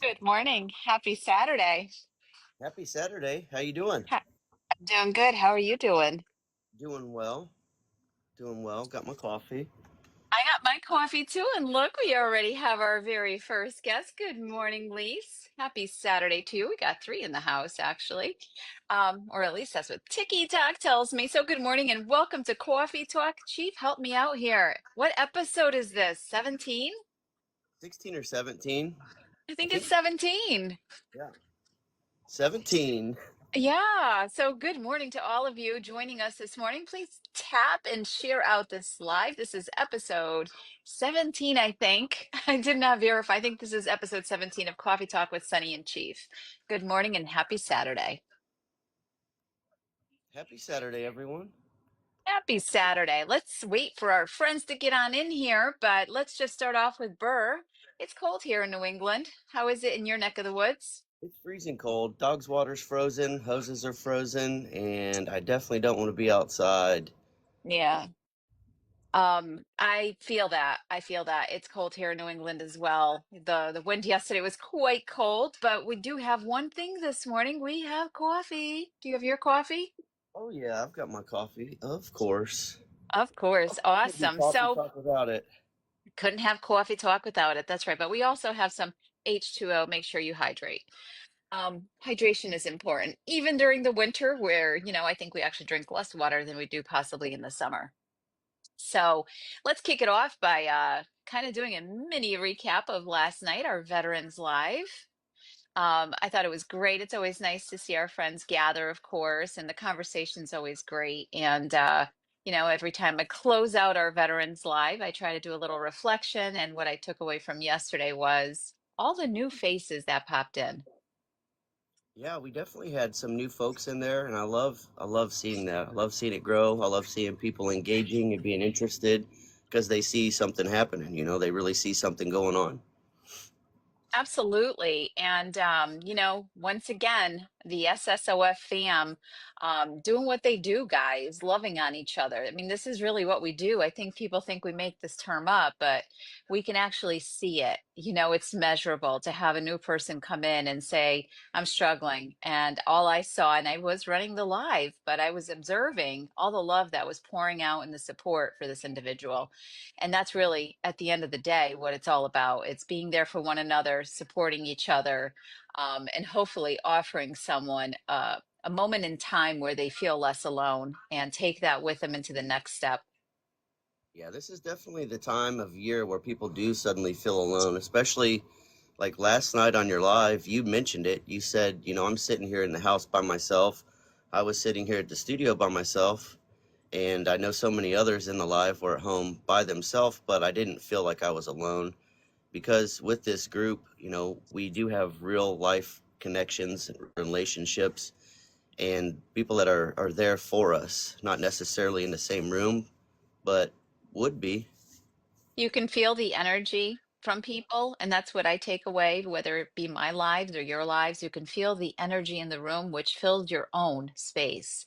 Good morning. Happy Saturday. Happy Saturday. How you doing? I'm doing good. How are you doing? Doing well. Doing well. Got my coffee. I got my coffee too, and look, we already have our very first guest. Good morning, Lise. Happy Saturday to you. We got three in the house, actually. Or at least that's what Tiki Talk tells me. So good morning and welcome to Coffee Talk. Chief, help me out here. What episode is this? 17? 16 or 17? I I think it's think 17. yeah. 17. Yeah, so good morning to all of you joining us this morning. Please tap and share out this live. This is episode 17, I think. I did not verify. I think this is episode 17 of Coffee Talk with Sunny and Chief. Good morning and happy Saturday. Happy Saturday, everyone. Happy Saturday. Let's wait for our friends to get on in here, but let's just start off with Burr. It's cold here in New England. How is it in your neck of the woods? It's freezing cold. Dog's water's frozen, hoses are frozen, and I definitely don't want to be outside. Yeah. I feel that. I feel that. It's cold here in New England as well. The wind yesterday was quite cold, but we do have one thing this morning. We have coffee. Do you have your coffee? Oh yeah, I've got my coffee. Of course. Of course. Could be Awesome. coffee So talk without it. couldn't have coffee talk without it. That's right. But we also have some H2O. Make sure you hydrate. Hydration is important, even during the winter where, I think we actually drink less water than we do possibly in the summer. So let's kick it off by kind of doing a mini recap of last night, our Veterans Live. I thought it was great. It's always nice to see our friends gather, of course, and the conversation's always great. And, every time I close out our Veterans Live, I try to do a little reflection. And what I took away from yesterday was all the new faces that popped in. Yeah, we definitely had some new folks in there, and I love seeing that. I love seeing it grow. I love seeing people engaging and being interested because they see something happening. They really see something going on. Absolutely. And, once again, the SSOF fam doing what they do, guys, loving on each other. I mean, this is really what we do. I think people think we make this term up, but we can actually see it. It's measurable to have a new person come in and say, I'm struggling. And all I saw, and I was running the live, but I was observing all the love that was pouring out and the support for this individual. And that's really, at the end of the day, what it's all about. It's being there for one another, supporting each other, and hopefully offering someone a moment in time where they feel less alone and take that with them into the next step. Yeah, this is definitely the time of year where people do suddenly feel alone, especially like last night on your live. You mentioned it. You said, I'm sitting here in the house by myself. I was sitting here at the studio by myself, and I know so many others in the live were at home by themselves, but I didn't feel like I was alone because with this group, we do have real life connections and relationships and people that are there for us, not necessarily in the same room, but would be. You can feel the energy from people, and that's what I take away, whether it be my lives or your lives. You can feel the energy in the room, which filled your own space.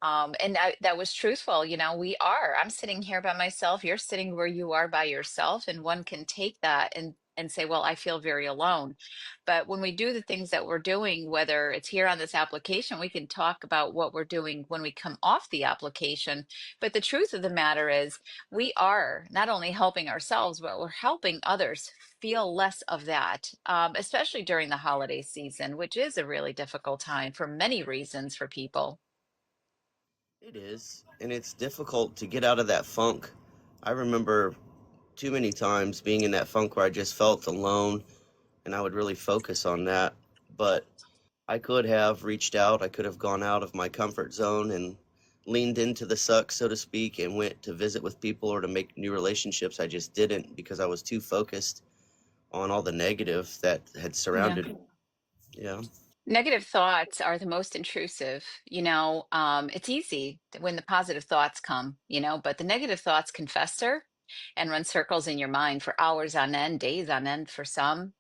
And that was truthful. I'm sitting here by myself. You're sitting where you are by yourself, and one can take that and say, well, I feel very alone. But when we do the things that we're doing, whether it's here on this application, we can talk about what we're doing when we come off the application. But the truth of the matter is, we are not only helping ourselves, but we're helping others feel less of that, especially during the holiday season, which is a really difficult time for many reasons for people. It is, and it's difficult to get out of that funk. I remember too many times being in that funk where I just felt alone and I would really focus on that. But I could have reached out, I could have gone out of my comfort zone and leaned into the suck, so to speak, and went to visit with people or to make new relationships. I just didn't because I was too focused on all the negative that had Yeah. surrounded me. Yeah. Negative thoughts are the most intrusive. It's easy when the positive thoughts come, but the negative thoughts can fester and run circles in your mind for hours on end, days on end for some.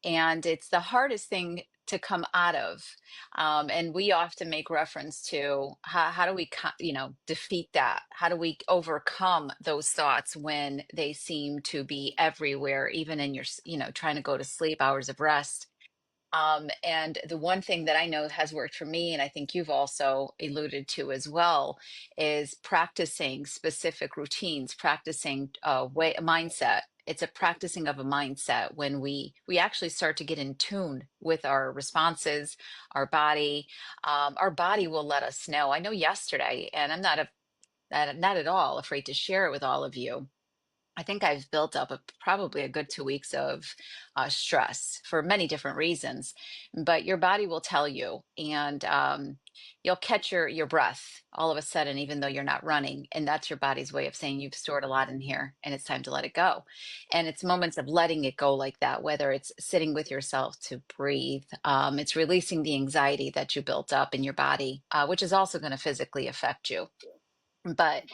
And it's the hardest thing to come out of. And we often make reference to how do we, defeat that? How do we overcome those thoughts when they seem to be everywhere, even in your, trying to go to sleep, hours of rest? And the one thing that I know has worked for me, and I think you've also alluded to as well, is practicing specific routines, practicing way mindset. It's a practicing of a mindset when we actually start to get in tune with our responses, our body. Our body will let us know. I know yesterday, and not at all afraid to share it with all of you. I think I've built up probably a good 2 weeks of stress for many different reasons, but your body will tell you, and you'll catch your breath all of a sudden, even though you're not running, and that's your body's way of saying you've stored a lot in here, and it's time to let it go. And it's moments of letting it go like that, whether it's sitting with yourself to breathe, it's releasing the anxiety that you built up in your body, which is also going to physically affect you. But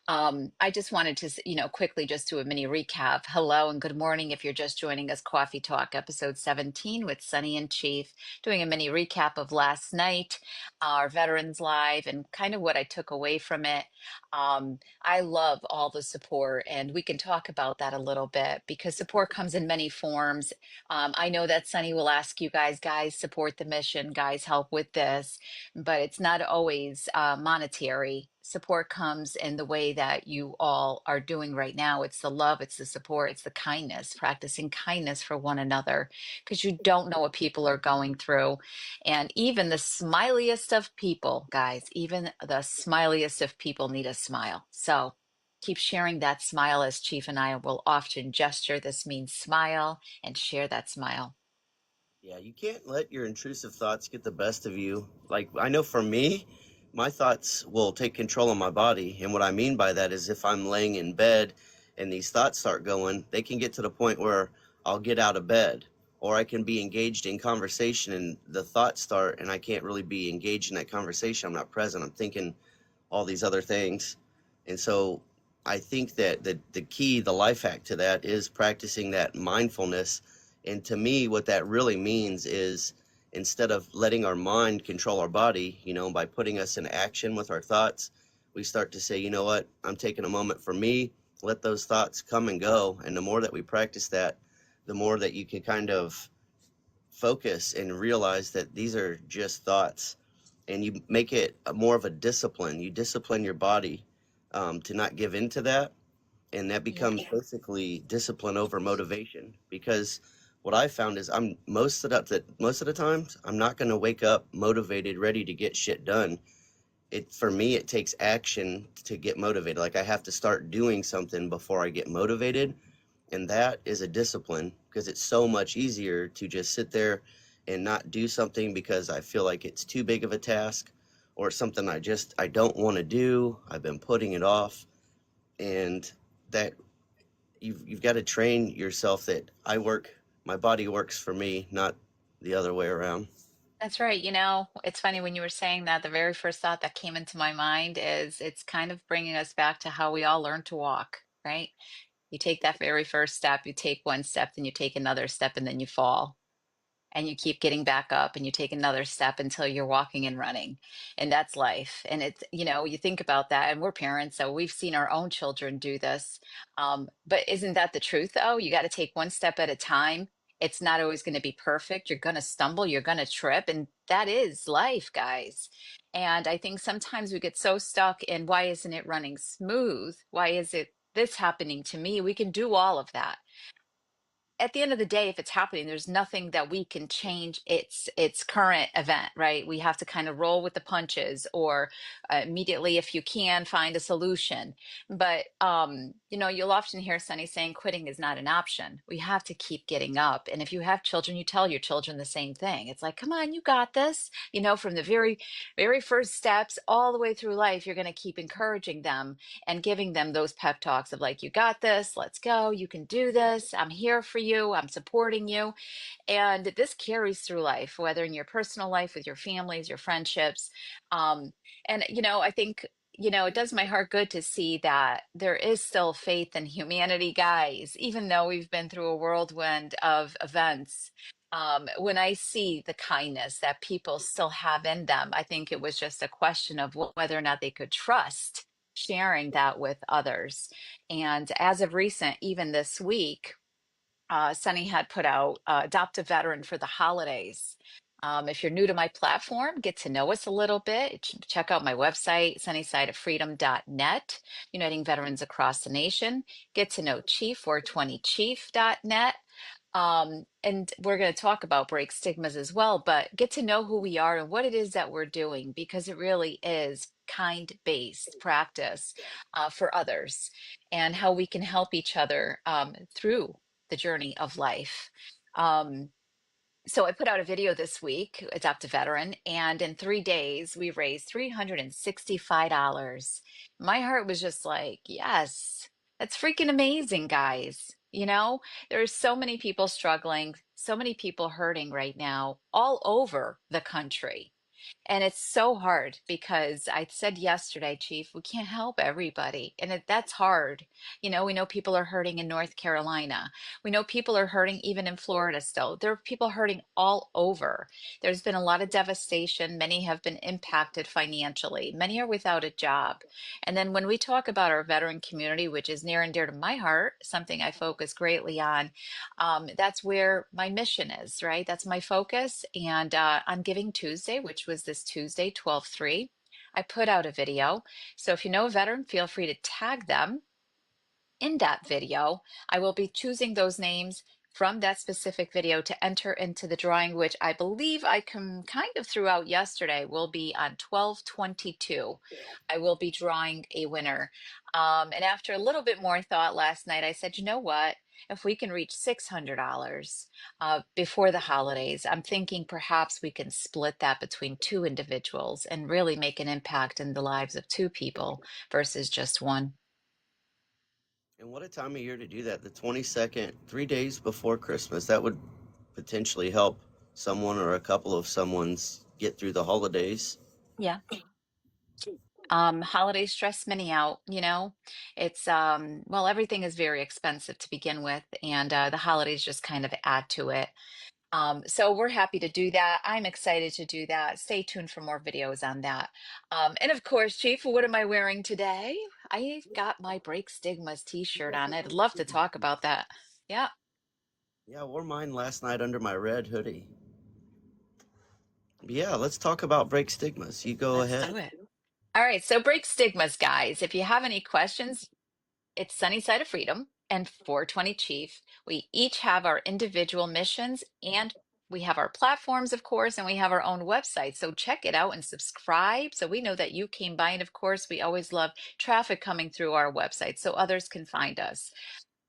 I just wanted to, quickly just do a mini recap. Hello and good morning. If you're just joining us, Coffee Talk, episode 17 with Sunny and Chief, doing a mini recap of last night, our Veterans Live, and kind of what I took away from it. I love all the support, and we can talk about that a little bit because support comes in many forms. I know that Sunny will ask you guys, support the mission, guys, help with this, but it's not always monetary. Support comes in the way that you all are doing right now. It's the love, it's the support, it's the kindness, practicing kindness for one another because you don't know what people are going through. And even the smiliest of people, guys, even the smiliest of people need a smile. So keep sharing that smile as Chief and I will often gesture. This means smile and share that smile. Yeah, you can't let your intrusive thoughts get the best of you. Like, I know for me, my thoughts will take control of my body. And what I mean by that is if I'm laying in bed and these thoughts start going, they can get to the point where I'll get out of bed or I can be engaged in conversation and the thoughts start and I can't really be engaged in that conversation. I'm not present. I'm thinking all these other things. And so I think that the key, the life hack to that is practicing that mindfulness. And to me, what that really means is instead of letting our mind control our body, by putting us in action with our thoughts, we start to say, you know what, I'm taking a moment for me, let those thoughts come and go. And the more that we practice that, the more that you can kind of focus and realize that these are just thoughts and you make it more of a discipline. You discipline your body to not give in to that, and that becomes basically discipline over motivation. Because what I found is I'm most of the times I'm not going to wake up motivated, ready to get shit done. It for me it takes action to get motivated. Like I have to start doing something before I get motivated, and that is a discipline because it's so much easier to just sit there and not do something because I feel like it's too big of a task or something I don't want to do. I've been putting it off, and that you've got to train yourself that my body works for me, not the other way around. That's right. It's funny when you were saying that, the very first thought that came into my mind is it's kind of bringing us back to how we all learn to walk, right? You take that very first step, you take one step, then you take another step, and then you fall and you keep getting back up and you take another step until you're walking and running, and that's life. And it's, you think about that, and we're parents, so we've seen our own children do this. But isn't that the truth though? You got to take one step at a time. It's not always going to be perfect. You're going to stumble, you're going to trip, and that is life, guys. And I think sometimes we get so stuck in, why isn't it running smooth, why is it this happening to me? We can do all of that. At the end of the day, if it's happening, there's nothing that we can change its current event, right? We have to kind of roll with the punches, or immediately, if you can, find a solution. But you'll often hear Sunny saying quitting is not an option. We have to keep getting up. And if you have children, you tell your children the same thing. It's like, come on, you got this. From the very, very first steps all the way through life, you're going to keep encouraging them and giving them those pep talks of like, you got this, let's go, you can do this, I'm here for you, I'm supporting you. And this carries through life, whether in your personal life, with your families, your friendships. Um, and I think, it does my heart good to see that there is still faith in humanity, guys, even though we've been through a whirlwind of events. When I see the kindness that people still have in them, I think it was just a question of whether or not they could trust sharing that with others. And as of recent, even this week, Sunny had put out Adopt a Veteran for the holidays. If you're new to my platform, get to know us a little bit. Check out my website, sunnysideoffreedom.net, uniting veterans across the nation. Get to know Chief, 420chief.net. And we're going to talk about break stigmas as well, but get to know who we are and what it is that we're doing because it really is kind-based practice for others and how we can help each other through the journey of life. Um, so I put out a video this week, Adopt a Veteran, and in 3 days we raised $365. My heart was just like, yes, that's freaking amazing, guys. You know, there are so many people struggling, so many people hurting right now all over the country. And it's so hard because I said yesterday, Chief, we can't help everybody. And that's hard. You know, we know people are hurting in North Carolina. We know people are hurting even in Florida still. There are people hurting all over. There's been a lot of devastation. Many have been impacted financially. Many are without a job. And then when we talk about our veteran community, which is near and dear to my heart, something I focus greatly on, that's where my mission is, right? That's my focus. And on Giving Tuesday, which was this Tuesday, 12/3, I put out a video. So if you know a veteran, feel free to tag them in that video. I will be choosing those names from that specific video to enter into the drawing, which I believe I kind of threw out yesterday, will be on 12/22. I will be drawing a winner. And after a little bit more thought last night, I said, you know what? If we can reach $600 before the holidays, I'm thinking perhaps we can split that between two individuals and really make an impact in the lives of two people versus just one. And what a time of year to do that. The 22nd, 3 days before Christmas. That would potentially help someone or a couple of someone's get through the holidays. Yeah. Holidays stress many out, you know. It's well, everything is very expensive to begin with, and the holidays just kind of add to it. So we're happy to do that. I'm excited to do that. Stay tuned for more videos on that. And of course, Chief, what am I wearing today? I got my Break Stigmas t-shirt on. I'd love to talk about that. Yeah, Yeah, I wore mine last night under my red hoodie. But yeah, let's talk about break stigmas. You go let's do ahead. it. All right, so Break Stigmas, guys. If you have any questions, it's Sunny Side of Freedom and 420 Chief. We each have our individual missions and we have our platforms, of course, and we have our own website. So check it out and subscribe so we know that you came by. And of course, we always love traffic coming through our website so others can find us.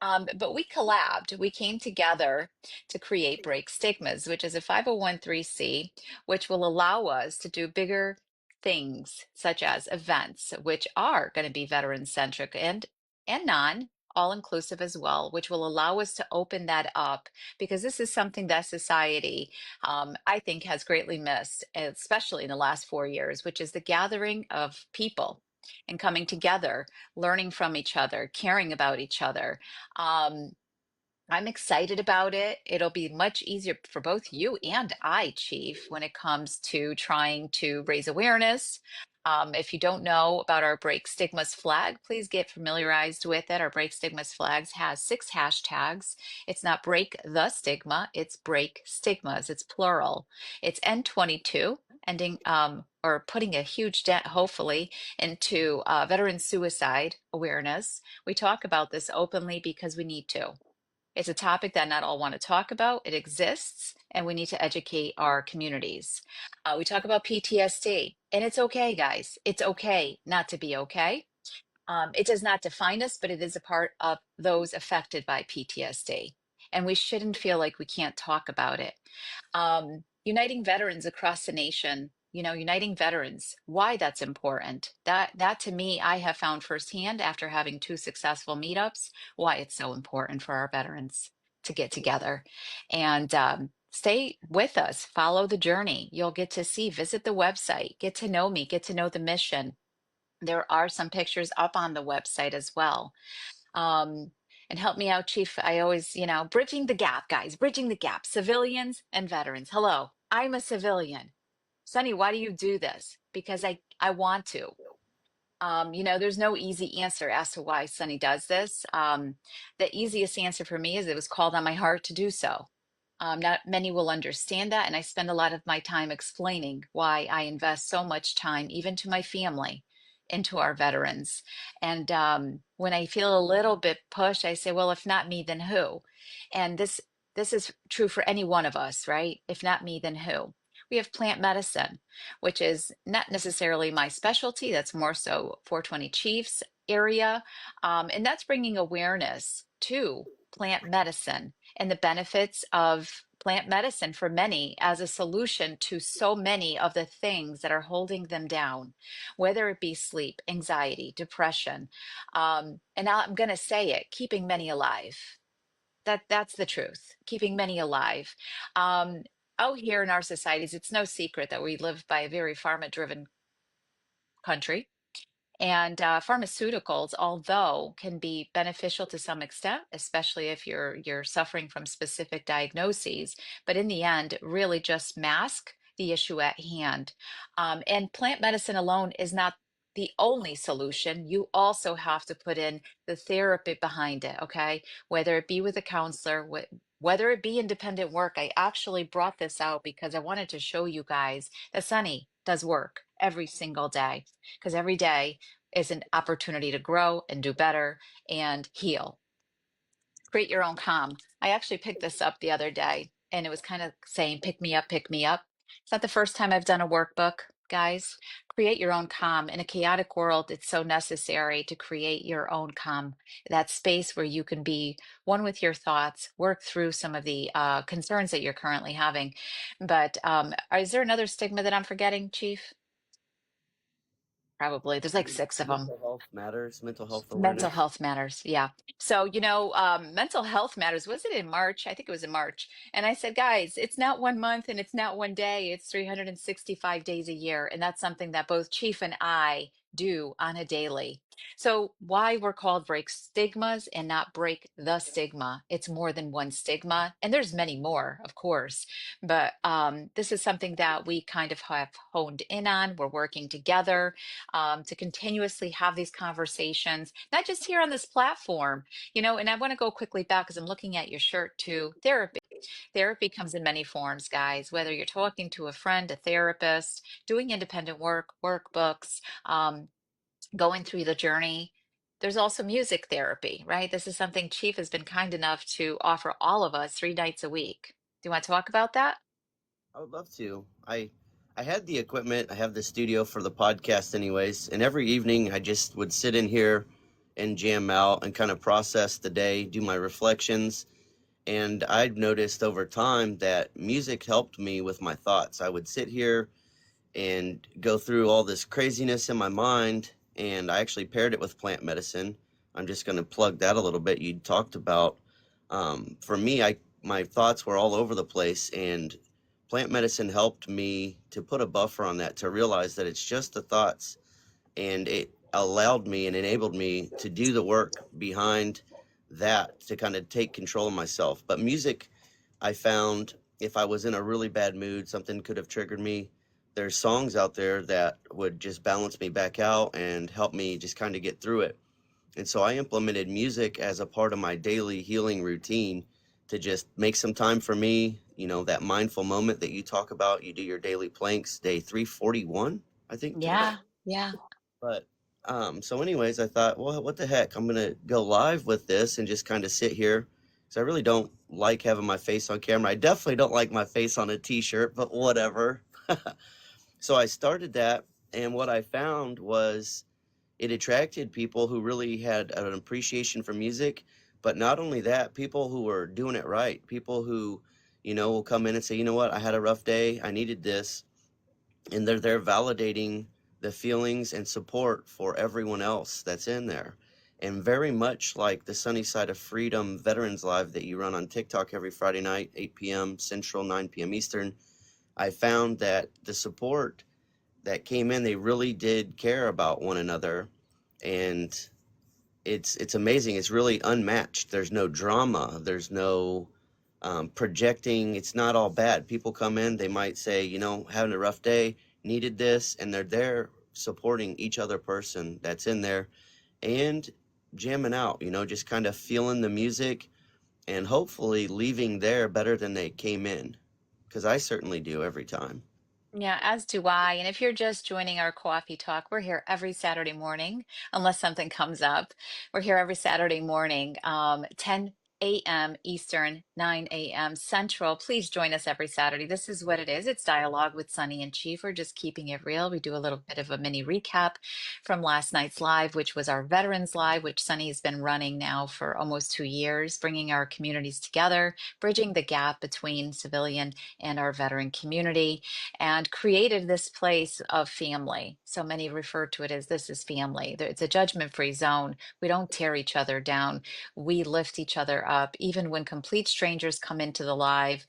But we collabed. We came together to create Break Stigmas, which is a 501(c), which will allow us to do bigger things, such as events, which are going to be veteran centric and non all inclusive as well, which will allow us to open that up because this is something that society, I think, has greatly missed, especially in the last 4 years, which is the gathering of people and coming together, learning from each other, caring about each other. um, I'm excited about it. It'll be much easier for both you and I, Chief, when it comes to trying to raise awareness. If you don't know about our Break Stigmas flag, please get familiarized with it. Our Break Stigmas flags has 6 hashtags. It's not Break the Stigma, it's Break Stigmas. It's plural. It's N22, ending or putting a huge dent, hopefully, into veteran suicide awareness. We talk about this openly because we need to. It's a topic that not all want to talk about. It exists, and we need to educate our communities. We talk about PTSD, and it's okay, guys. It's okay not to be okay. It does not define us, but it is a part of those affected by PTSD. And we shouldn't feel like we can't talk about it. Uniting veterans across the nation, uniting veterans, why that's important. That to me, I have found firsthand after having two successful meetups, why it's so important for our veterans to get together and stay with us, follow the journey. You'll get to see, visit the website, get to know me, get to know the mission. There are some pictures up on the website as well. Um, and help me out, Chief. I always, bridging the gap, guys, bridging the gap, civilians and veterans. Hello, I'm a civilian. Sonny, why do you do this? Because I want to. There's no easy answer as to why Sunny does this. The easiest answer for me is it was called on my heart to do so. Not many will understand that, and I spend a lot of my time explaining why I invest so much time, even to my family, into our veterans. And when I feel a little bit pushed, I say, "Well, if not me, then who?" And this is true for any one of us, right? If not me, then who? We have plant medicine, which is not necessarily my specialty. That's more so 420 Chiefs area. And that's bringing awareness to plant medicine and the benefits of plant medicine for many as a solution to so many of the things that are holding them down, whether it be sleep, anxiety, depression. And I'm going to say it, keeping many alive. That's the truth, keeping many alive. Um, Out here in our societies, it's no secret that we live by a very pharma-driven country. And pharmaceuticals, although can be beneficial to some extent, especially if you're suffering from specific diagnoses, but in the end, really just mask the issue at hand. And plant medicine alone is not the only solution. You also have to put in the therapy behind it, okay? Whether it be with a counselor, whether it be independent work. I actually brought this out because I wanted to show you guys that Sunny does work every single day, because every day is an opportunity to grow and do better and heal. Create your own calm. I actually picked this up the other day and it was kind of saying, pick me up, pick me up. It's not the first time I've done a workbook, guys. Create your own calm. In a chaotic world, it's so necessary to create your own calm, that space where you can be one with your thoughts, work through some of the concerns that you're currently having. But is there another stigma that I'm forgetting, Chief? Probably. There's like six of them. Mental health matters, mental health Mental awareness. health matters. Yeah. So, mental health matters. Was it in March? I think it was in March. And I said, guys, it's not 1 month and it's not one day. It's 365 days a year. And that's something that both Chief and I do on a daily. So, why we're called break stigmas and not break the stigma? It's more than one stigma. And there's many more, of course. But this is something that we kind of have honed in on. We're working together to continuously have these conversations, not just here on this platform, and I want to go quickly back because I'm looking at your shirt too. Therapy. Therapy comes in many forms, guys, whether you're talking to a friend, a therapist, doing independent work, workbooks, going through the journey. There's also music therapy, right? This is something Chief has been kind enough to offer all of us 3 nights a week. Do you want to talk about that? I would love to. I had the equipment. I have the studio for the podcast anyways, and every evening I just would sit in here and jam out and kind of process the day, do my reflections, and I'd noticed over time that music helped me with my thoughts. I would sit here and go through all this craziness in my mind, and I actually paired it with plant medicine. I'm just going to plug that a little bit. You talked about, for me, I my thoughts were all over the place, and plant medicine helped me to put a buffer on that, to realize that it's just the thoughts, and it allowed me and enabled me to do the work behind that, to kind of take control of myself. But music, I found, if I was in a really bad mood, something could have triggered me. There's songs out there that would just balance me back out and help me just kind of get through it. And so I implemented music as a part of my daily healing routine, to just make some time for me, that mindful moment that you talk about. You do your daily planks, day 341, I think, today. Yeah, yeah. But so anyways, I thought, well, what the heck? I'm gonna go live with this and just kind of sit here. So I really don't like having my face on camera. I definitely don't like my face on a t-shirt, but whatever. So I started that, and what I found was it attracted people who really had an appreciation for music. But not only that, people who were doing it right, people who, will come in and say, you know what, I had a rough day, I needed this, and they're there validating the feelings and support for everyone else that's in there. And very much like the Sunny Side of Freedom Veterans Live that you run on TikTok every Friday night, 8 p.m. Central, 9 p.m. Eastern, I found that the support that came in, they really did care about one another. And it's amazing. It's really unmatched. There's no drama. There's no projecting. It's not all bad. People come in, they might say, having a rough day, needed this, and they're there supporting each other person that's in there and jamming out, just kind of feeling the music and hopefully leaving there better than they came in. Because I certainly do every time. Yeah, as do I. And if you're just joining our coffee talk, we're here every Saturday morning, unless something comes up. We're here every Saturday morning, 10 a.m. Eastern, 9 a.m. Central. Please join us every Saturday. This is what it is. It's Dialogue with Sunny and Chief. We're just keeping it real. We do a little bit of a mini recap from last night's live, which was our Veterans Live, which Sunny has been running now for almost 2 years, bringing our communities together, bridging the gap between civilian and our veteran community, and created this place of family. So many refer to it as this is family. It's a judgment-free zone. We don't tear each other down. We lift each other up, even when complete strangers come into the live.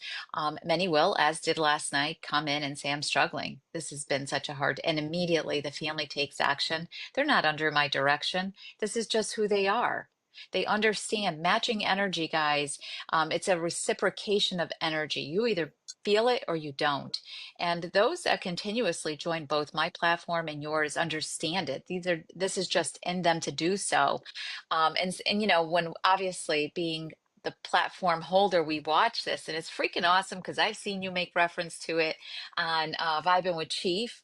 Many will, as did last night, come in and say, I'm struggling. This has been such a hard, and immediately the family takes action. They're not under my direction. This is just who they are. They understand matching energy, guys. It's a reciprocation of energy. You either feel it or you don't. And those that continuously join both my platform and yours understand it. This is just in them to do so. And when obviously being the platform holder, we watch this and it's freaking awesome because I've seen you make reference to it on Vibing with Chief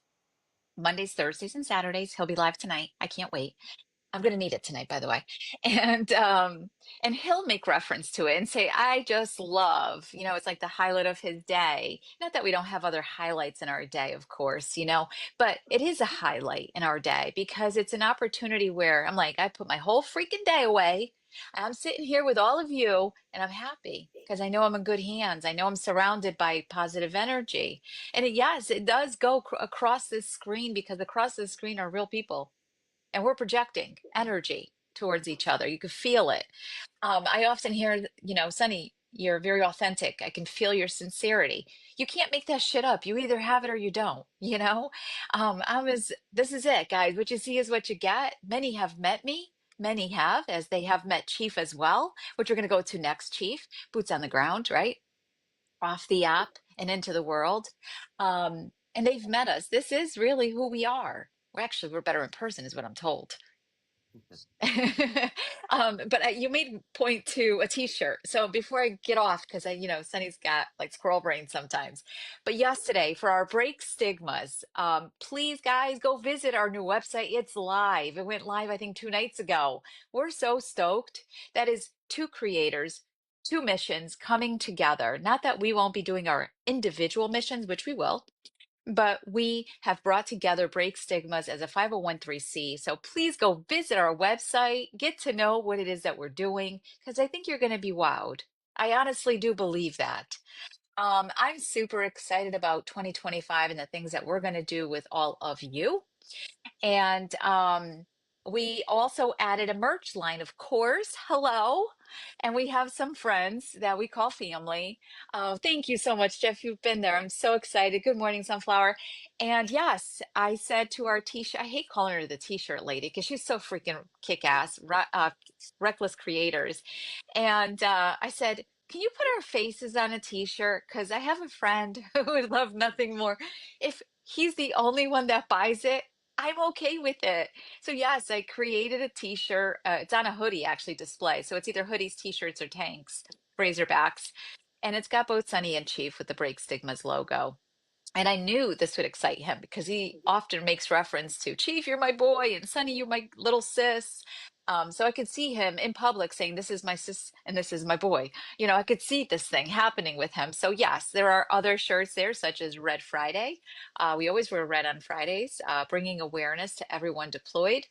Mondays, Thursdays, and Saturdays. He'll be live tonight. I can't wait. I'm gonna need it tonight, by the way. And he'll make reference to it and say, I just love, it's like the highlight of his day. Not that we don't have other highlights in our day, of course, but it is a highlight in our day because it's an opportunity where I'm like, I put my whole freaking day away. I'm sitting here with all of you and I'm happy because I know I'm in good hands. I know I'm surrounded by positive energy. And yes, it does go across this screen because across this screen are real people and we're projecting energy towards each other. You can feel it. I often hear, Sunny, you're very authentic. I can feel your sincerity. You can't make that shit up. You either have it or you don't, this is it, guys. What you see is what you get. Many have met me. Many have, as they have met Chief as well, which we're going to go to next, Chief. Boots on the ground, right? Off the app and into the world. And they've met us. This is really who we are. We're better in person, is what I'm told. But you made point to a t-shirt. So before I get off, because Sunny's got like squirrel brain sometimes. But yesterday for our Break Stigmas, please guys go visit our new website. It's live. It went live, I think, 2 nights ago. We're so stoked. That is two creators, two missions coming together. Not that we won't be doing our individual missions, which we will, but we have brought together Break Stigmas as a 501c. So please go visit our website, get to know what it is that we're doing, because I think you're going to be wowed. I honestly do believe that. I'm super excited about 2025 and the things that we're going to do with all of you. And we also added a merch line, of course. Hello. And we have some friends that we call family. Thank you so much, Jeff. You've been there. I'm so excited. Good morning, Sunflower. And yes, I said to our t-shirt, I hate calling her the t-shirt lady because she's so freaking kick-ass, reckless creators. And I said, can you put our faces on a t-shirt? Because I have a friend who would love nothing more. If he's the only one that buys it, I'm okay with it. So yes, I created a t-shirt. It's on a hoodie actually display. So it's either hoodies, t-shirts, or tanks, Razorbacks. And it's got both Sunny and Chief with the Break Stigmas logo. And I knew this would excite him because he often makes reference to Chief, you're my boy, and Sonny, you're my little sis. So I could see him in public saying, this is my sis and this is my boy. I could see this thing happening with him. So yes, there are other shirts there, such as Red Friday. We always wear red on Fridays, bringing awareness to everyone deployed.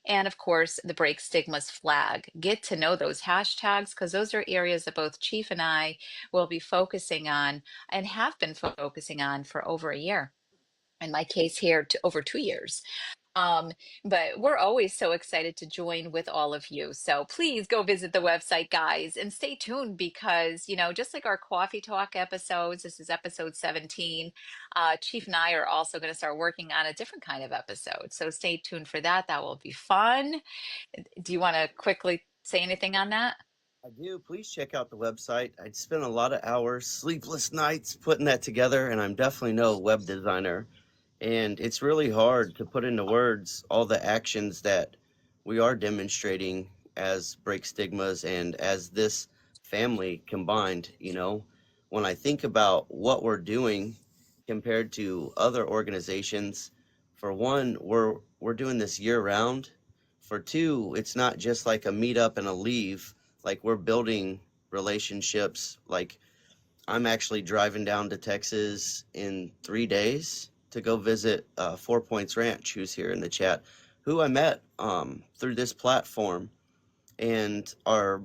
And of course, the Break Stigmas flag. Get to know those hashtags because those are areas that both Chief and I will be focusing on and have been focusing on for over a year. In my case here, to over 2 years. Um, but we're always so excited to join with all of you. So please go visit the website, guys, and stay tuned because, just like our Coffee Talk episodes, this is episode 17. Chief and I are also going to start working on a different kind of episode. So stay tuned for that. That will be fun. Do you want to quickly say anything on that? I do. Please check out the website. I'd spent a lot of hours, sleepless nights putting that together, and I'm definitely no web designer. And it's really hard to put into words all the actions that we are demonstrating as Break Stigmas and as this family combined. When I think about what we're doing compared to other organizations, for one, we're doing this year round. For two, it's not just like a meetup and a leave. Like, we're building relationships. Like, I'm actually driving down to Texas in 3 days to go visit Four Points Ranch, who's here in the chat, who I met through this platform. And our,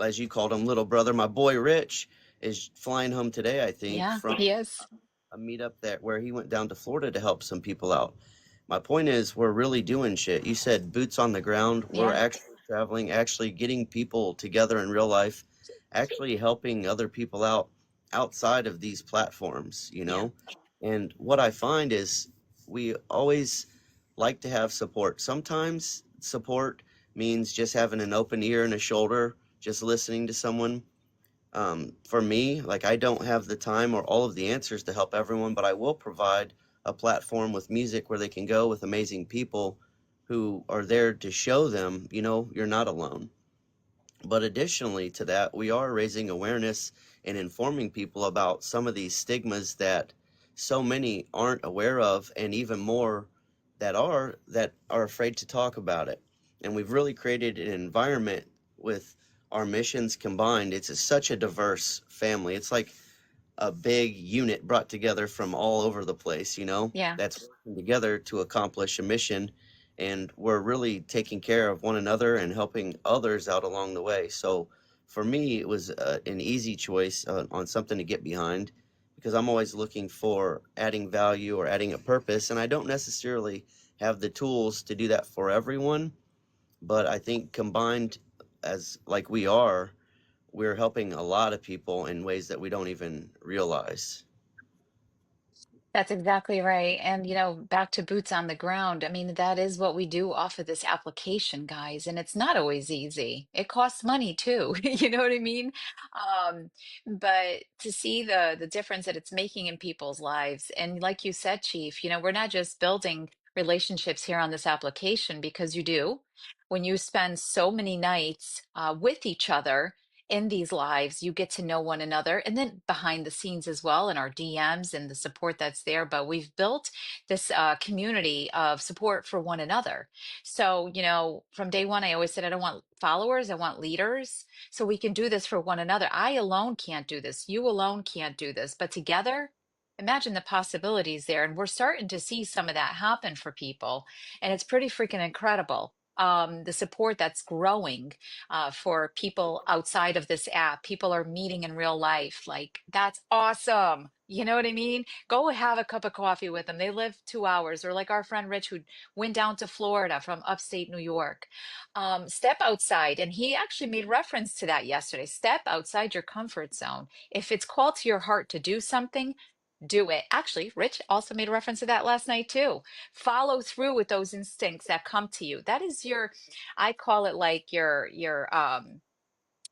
as you called him, little brother, my boy Rich, is flying home today, I think, Yeah, from yes. a meetup that where he went down to Florida to help some people out. My point is, we're really doing shit. You said boots on the ground. We're Yeah, actually traveling, actually getting people together in real life, actually helping other people out outside of these platforms, yeah. And what I find is we always like to have support. Sometimes support means just having an open ear and a shoulder, just listening to someone. For me, like, I don't have the time or all of the answers to help everyone, but I will provide a platform with music where they can go with amazing people who are there to show them, you're not alone. But additionally to that, we are raising awareness and informing people about some of these stigmas that so many aren't aware of, and even more that are afraid to talk about it. And we've really created an environment with our missions combined. Such a diverse family. It's like a big unit brought together from all over the place, Yeah. that's working together to accomplish a mission. And we're really taking care of one another and helping others out along the way. So for me, it was an easy choice on something to get behind, because I'm always looking for adding value or adding a purpose. And I don't necessarily have the tools to do that for everyone. But I think combined, as like we are, we're helping a lot of people in ways that we don't even realize. That's exactly right. And, back to boots on the ground. I mean, that is what we do off of this application, guys. And it's not always easy. It costs money too. You know what I mean? Um, but to see the difference that it's making in people's lives. And like you said, Chief, we're not just building relationships here on this application because you do. When you spend so many nights with each other, in these lives, you get to know one another and then behind the scenes as well in our DMs and the support that's there. But we've built this community of support for one another. So, from day one, I always said, I don't want followers, I want leaders. So we can do this for one another. I alone can't do this. You alone can't do this. But together, imagine the possibilities there. And we're starting to see some of that happen for people. And it's pretty freaking incredible. The support that's growing for people outside of this app. People are meeting in real life. Like, that's awesome. You know what I mean? Go have a cup of coffee with them. They live 2 hours, or like our friend Rich, who went down to Florida from upstate New York. Step outside. And he actually made reference to that yesterday. Step outside your comfort zone. If it's called to your heart to do something, do it. Actually, Rich also made a reference to that last night too. Follow through with those instincts that come to you. That is I call it like your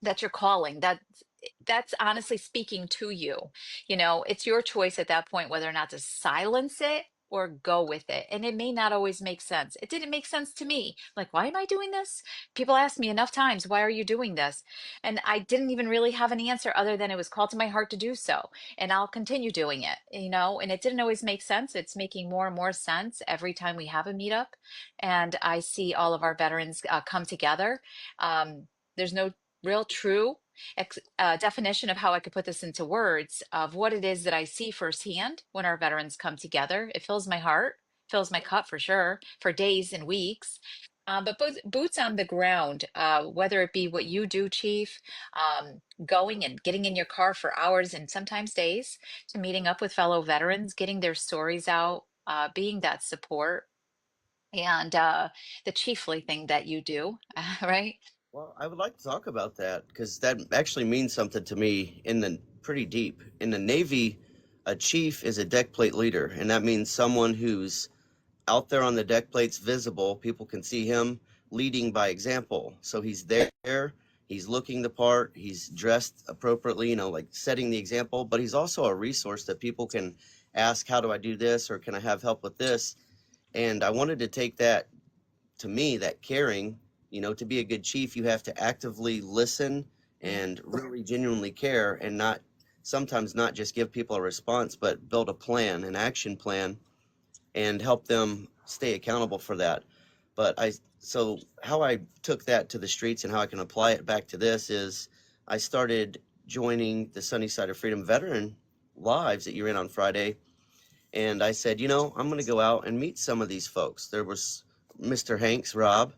that's your calling. That's honestly speaking to you. It's your choice at that point whether or not to silence it or go with it. And it may not always make sense. It didn't make sense to me. Like, why am I doing this? People ask me enough times, why are you doing this? And I didn't even really have an answer other than it was called to my heart to do so. And I'll continue doing it. And it didn't always make sense. It's making more and more sense every time we have a meetup. And I see all of our veterans come together. There's no real true definition of how I could put this into words of what it is that I see firsthand when our veterans come together. It fills my heart, fills my cup for sure, for days and weeks. But boots on the ground, whether it be what you do, Chief, going and getting in your car for hours and sometimes days to meeting up with fellow veterans, getting their stories out, being that support, and the chiefly thing that you do, right? Well, I would like to talk about that because that actually means something to me in the pretty deep. In the Navy, a chief is a deck plate leader, and that means someone who's out there on the deck plates, visible. People can see him leading by example. So he's there, he's looking the part, he's dressed appropriately, like setting the example, but he's also a resource that people can ask, how do I do this? Or can I have help with this? And I wanted to take that, to me, that caring, to be a good chief, you have to actively listen and really genuinely care, and not sometimes not just give people a response, but build a plan, an action plan, and help them stay accountable for that. So how I took that to the streets and how I can apply it back to this is I started joining the Sunny Side of Freedom veteran lives that you ran on Friday. And I said, I'm going to go out and meet some of these folks. There was Mr. Hanks, Rob,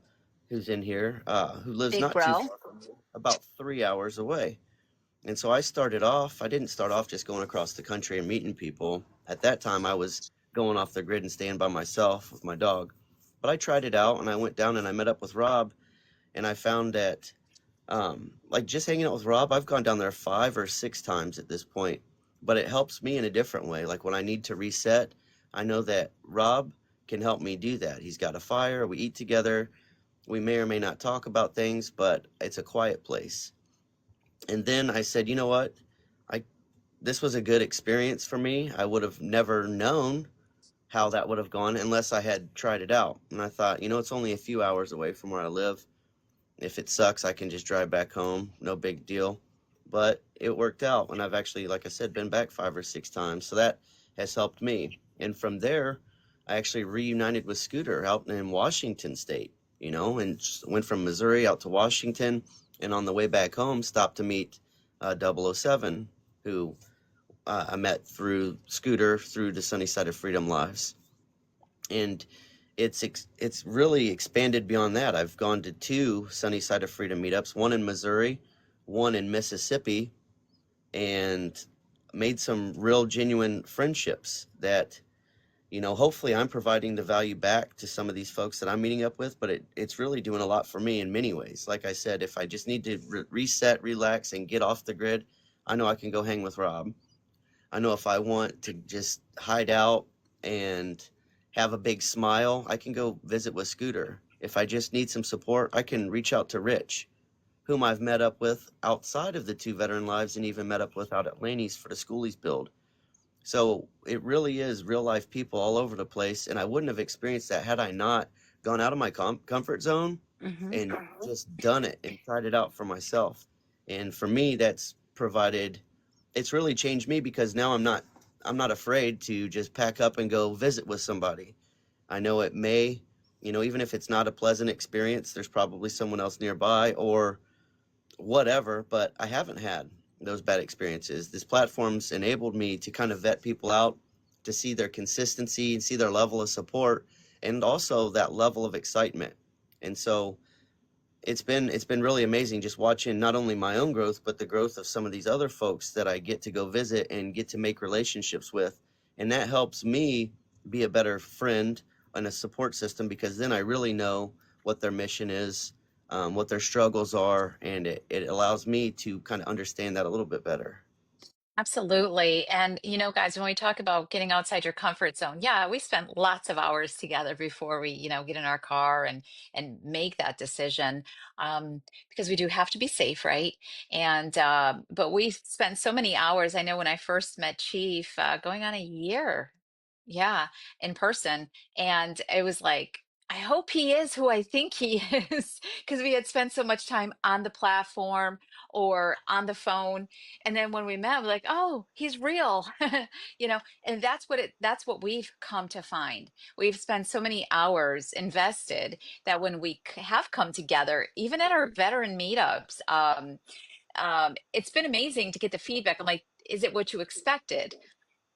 who's in here, who lives Big not too bro. far from me, about 3 hours away. And so I didn't start off just going across the country and meeting people. At that time, I was going off the grid and staying by myself with my dog. But I tried it out, and I went down and I met up with Rob, and I found that, like, just hanging out with Rob, I've gone down there 5 or 6 times at this point, but it helps me in a different way. Like when I need to reset, I know that Rob can help me do that. He's got a fire, we eat together, we may or may not talk about things, but it's a quiet place. And then I said, you know what? I This was a good experience for me. I would have never known how that would have gone unless I had tried it out. And I thought, it's only a few hours away from where I live. If it sucks, I can just drive back home. No big deal. But it worked out. And I've actually, like I said, been back 5 or 6 times. So that has helped me. And from there, I actually reunited with Scooter out in Washington State, and just went from Missouri out to Washington. And on the way back home, stopped to meet 007, who I met through Scooter through the Sunny Side of Freedom Lives. And it's really expanded beyond that. I've gone to two Sunny Side of Freedom meetups, one in Missouri, one in Mississippi, and made some real genuine friendships that, hopefully I'm providing the value back to some of these folks that I'm meeting up with, but it's really doing a lot for me in many ways. Like I said, if I just need to reset, relax, and get off the grid, I know I can go hang with Rob. I know if I want to just hide out and have a big smile, I can go visit with Scooter. If I just need some support, I can reach out to Rich, whom I've met up with outside of the two veteran lives and even met up with out at Laney's for the schoolies build. So it really is real life people all over the place. And I wouldn't have experienced that had I not gone out of my comfort zone Hmm. and just done it and tried it out for myself. And for me, it's really changed me because now I'm not afraid to just pack up and go visit with somebody. I know it may, even if it's not a pleasant experience, there's probably someone else nearby or whatever, but I haven't had those bad experiences. This platform's enabled me to kind of vet people out, to see their consistency and see their level of support and also that level of excitement. And so it's been really amazing just watching not only my own growth but the growth of some of these other folks that I get to go visit and get to make relationships with, and that helps me be a better friend and a support system because then I really know what their mission is, what their struggles are, and it allows me to kind of understand that a little bit better. Absolutely. And, guys, when we talk about getting outside your comfort zone, yeah, we spent lots of hours together before we, get in our car and make that decision. Because we do have to be safe, right? And but we spent so many hours. I know when I first met Chief, going on a year, yeah, in person. And it was like, I hope he is who I think he is, because we had spent so much time on the platform or on the phone, and then when we met, we're like, oh, he's real. And that's what we've come to find. We've spent so many hours invested that when we have come together, even at our veteran meetups, it's been amazing to get the feedback. I'm like, is it what you expected?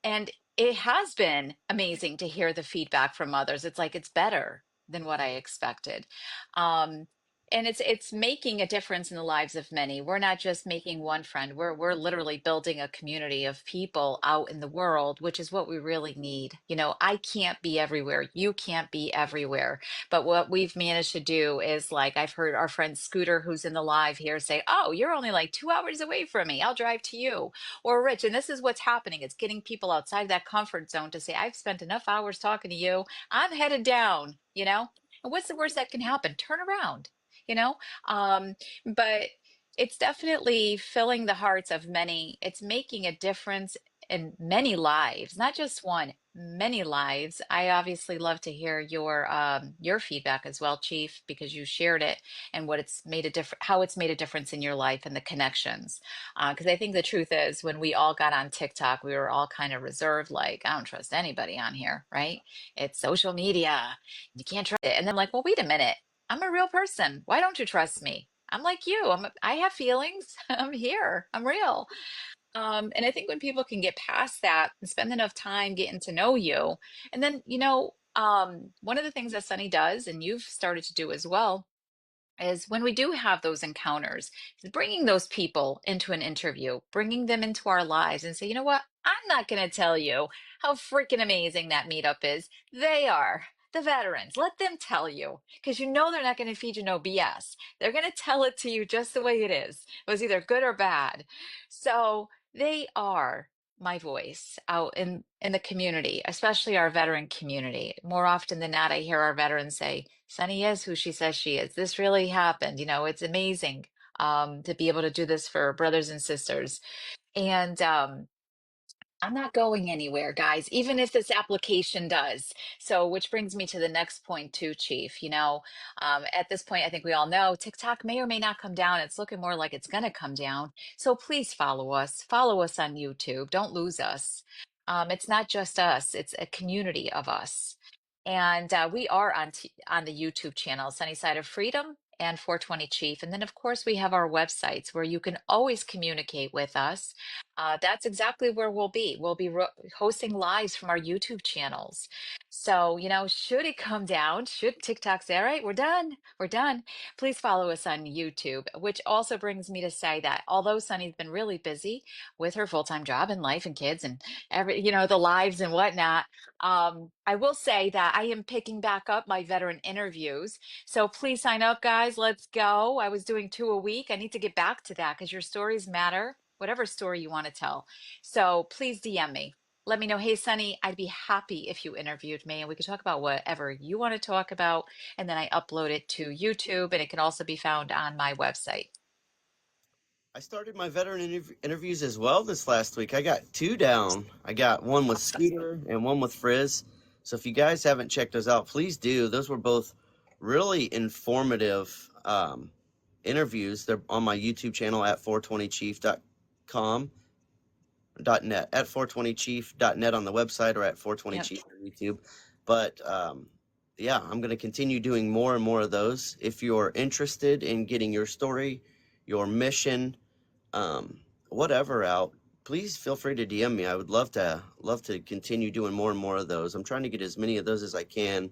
And it has been amazing to hear the feedback from others. It's like it's better than what I expected. Um, and it's making a difference in the lives of many. We're not just making one friend. We're literally building a community of people out in the world, which is what we really need. I can't be everywhere. You can't be everywhere. But what we've managed to do is, like, I've heard our friend Scooter, who's in the live here, say, "Oh, you're only like 2 hours away from me. I'll drive to you." Or Rich, and this is what's happening. It's getting people outside that comfort zone to say, I've spent enough hours talking to you. I'm headed down. And what's the worst that can happen? Turn around, you know? Um, but it's definitely filling the hearts of many. It's making a difference in many lives, not just one, many lives. I obviously love to hear your feedback as well, Chief, because you shared it and what it's made a difference, how it's made a difference in your life and the connections. Because I think the truth is, when we all got on TikTok, we were all kind of reserved, like, I don't trust anybody on here, right? It's social media. You can't trust it. And then I'm like, well, wait a minute. I'm a real person. Why don't you trust me? I'm like you. I have feelings. I'm here. I'm real. And I think when people can get past that and spend enough time getting to know you, and then, one of the things that Sunny does, and you've started to do as well, is when we do have those encounters, is bringing those people into an interview, bringing them into our lives and say, you know what? I'm not going to tell you how freaking amazing that meetup is. They are the veterans. Let them tell you because you know they're not going to feed you no BS. They're going to tell it to you just the way it is. It was either good or bad. So they are my voice out in the community, especially our veteran community. More often than not, I hear our veterans say, Sunny is who she says she is. This really happened. It's amazing to be able to do this for brothers and sisters. And I'm not going anywhere, guys, even if this application does. So, which brings me to the next point, too, Chief. At this point, I think we all know TikTok may or may not come down. It's looking more like it's going to come down. So, please follow us. Follow us on YouTube. Don't lose us. It's not just us, it's a community of us. And we are on the YouTube channel, Sunny Side of Freedom and 420 Chief. And then, of course, we have our websites where you can always communicate with us. That's exactly where we'll be. We'll be hosting lives from our YouTube channels. So, should it come down, should TikTok say, all right, we're done, please follow us on YouTube, which also brings me to say that although Sunny's been really busy with her full-time job and life and kids and the lives and whatnot, I will say that I am picking back up my veteran interviews. So please sign up, guys. Let's go. I was doing 2 a week. I need to get back to that because your stories matter, whatever story you want to tell. So please DM me. Let me know, hey, Sunny, I'd be happy if you interviewed me and we could talk about whatever you want to talk about. And then I upload it to YouTube and it can also be found on my website. I started my veteran interviews as well this last week. I got two down. I got one with Awesome. Scooter and one with Frizz. So if you guys haven't checked those out, please do. Those were both really informative interviews. They're on my YouTube channel at 420chief.com. .net at 420chief.net on the website or at Yep. 420chief on YouTube. But yeah, I'm going to continue doing more and more of those. If you're interested in getting your story, your mission, whatever out, please feel free to DM me. I would love to continue doing more and more of those. I'm trying to get as many of those as I can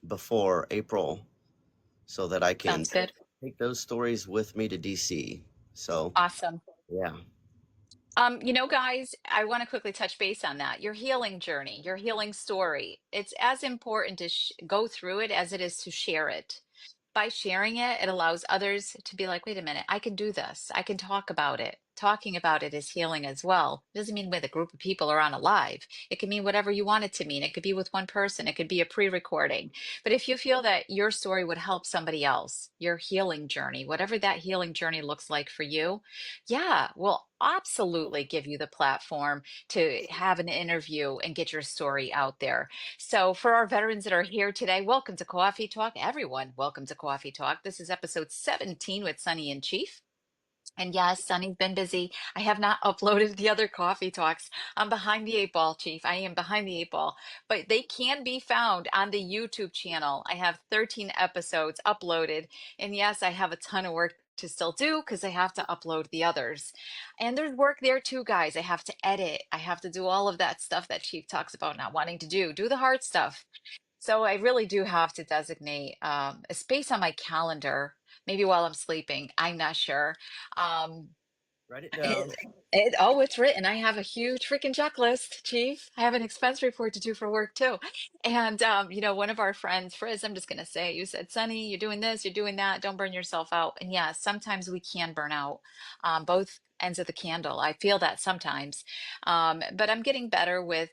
before April so that I can Sounds good. take those stories with me to DC. So Awesome. yeah. Guys, I want to quickly touch base on that. Your healing journey, your healing story. It's as important to go through it as it is to share it. By sharing it, it allows others to be like, wait a minute, I can do this. I can talk about it. Talking about it is healing as well. It doesn't mean with a group of people or on a live. It can mean whatever you want it to mean. It could be with one person. It could be a pre-recording. But if you feel that your story would help somebody else, your healing journey, whatever that healing journey looks like for you, yeah, we'll absolutely give you the platform to have an interview and get your story out there. So, for our veterans that are here today, welcome to Coffee Talk. Everyone, welcome to Coffee Talk. This is episode 17 with Sunny and Chief. And yes, Sunny's been busy. I have not uploaded the other coffee talks. I'm behind the eight ball, Chief. I am behind the eight ball, but they can be found on the YouTube channel. I have 13 episodes uploaded. And yes, I have a ton of work to still do because I have to upload the others. And there's work there too, guys. I have to edit. I have to do all of that stuff that Chief talks about not wanting to do the hard stuff. So I really do have to designate a space on my calendar, maybe while I'm sleeping. I'm not sure. Um, Write it down. it's written. I have a huge freaking checklist, Chief. I have an expense report to do for work too. And one of our friends, Frizz, I'm just gonna say, you said, Sunny, you're doing this, you're doing that. Don't burn yourself out. And yeah, sometimes we can burn out. Both ends of the candle. I feel that sometimes. But I'm getting better with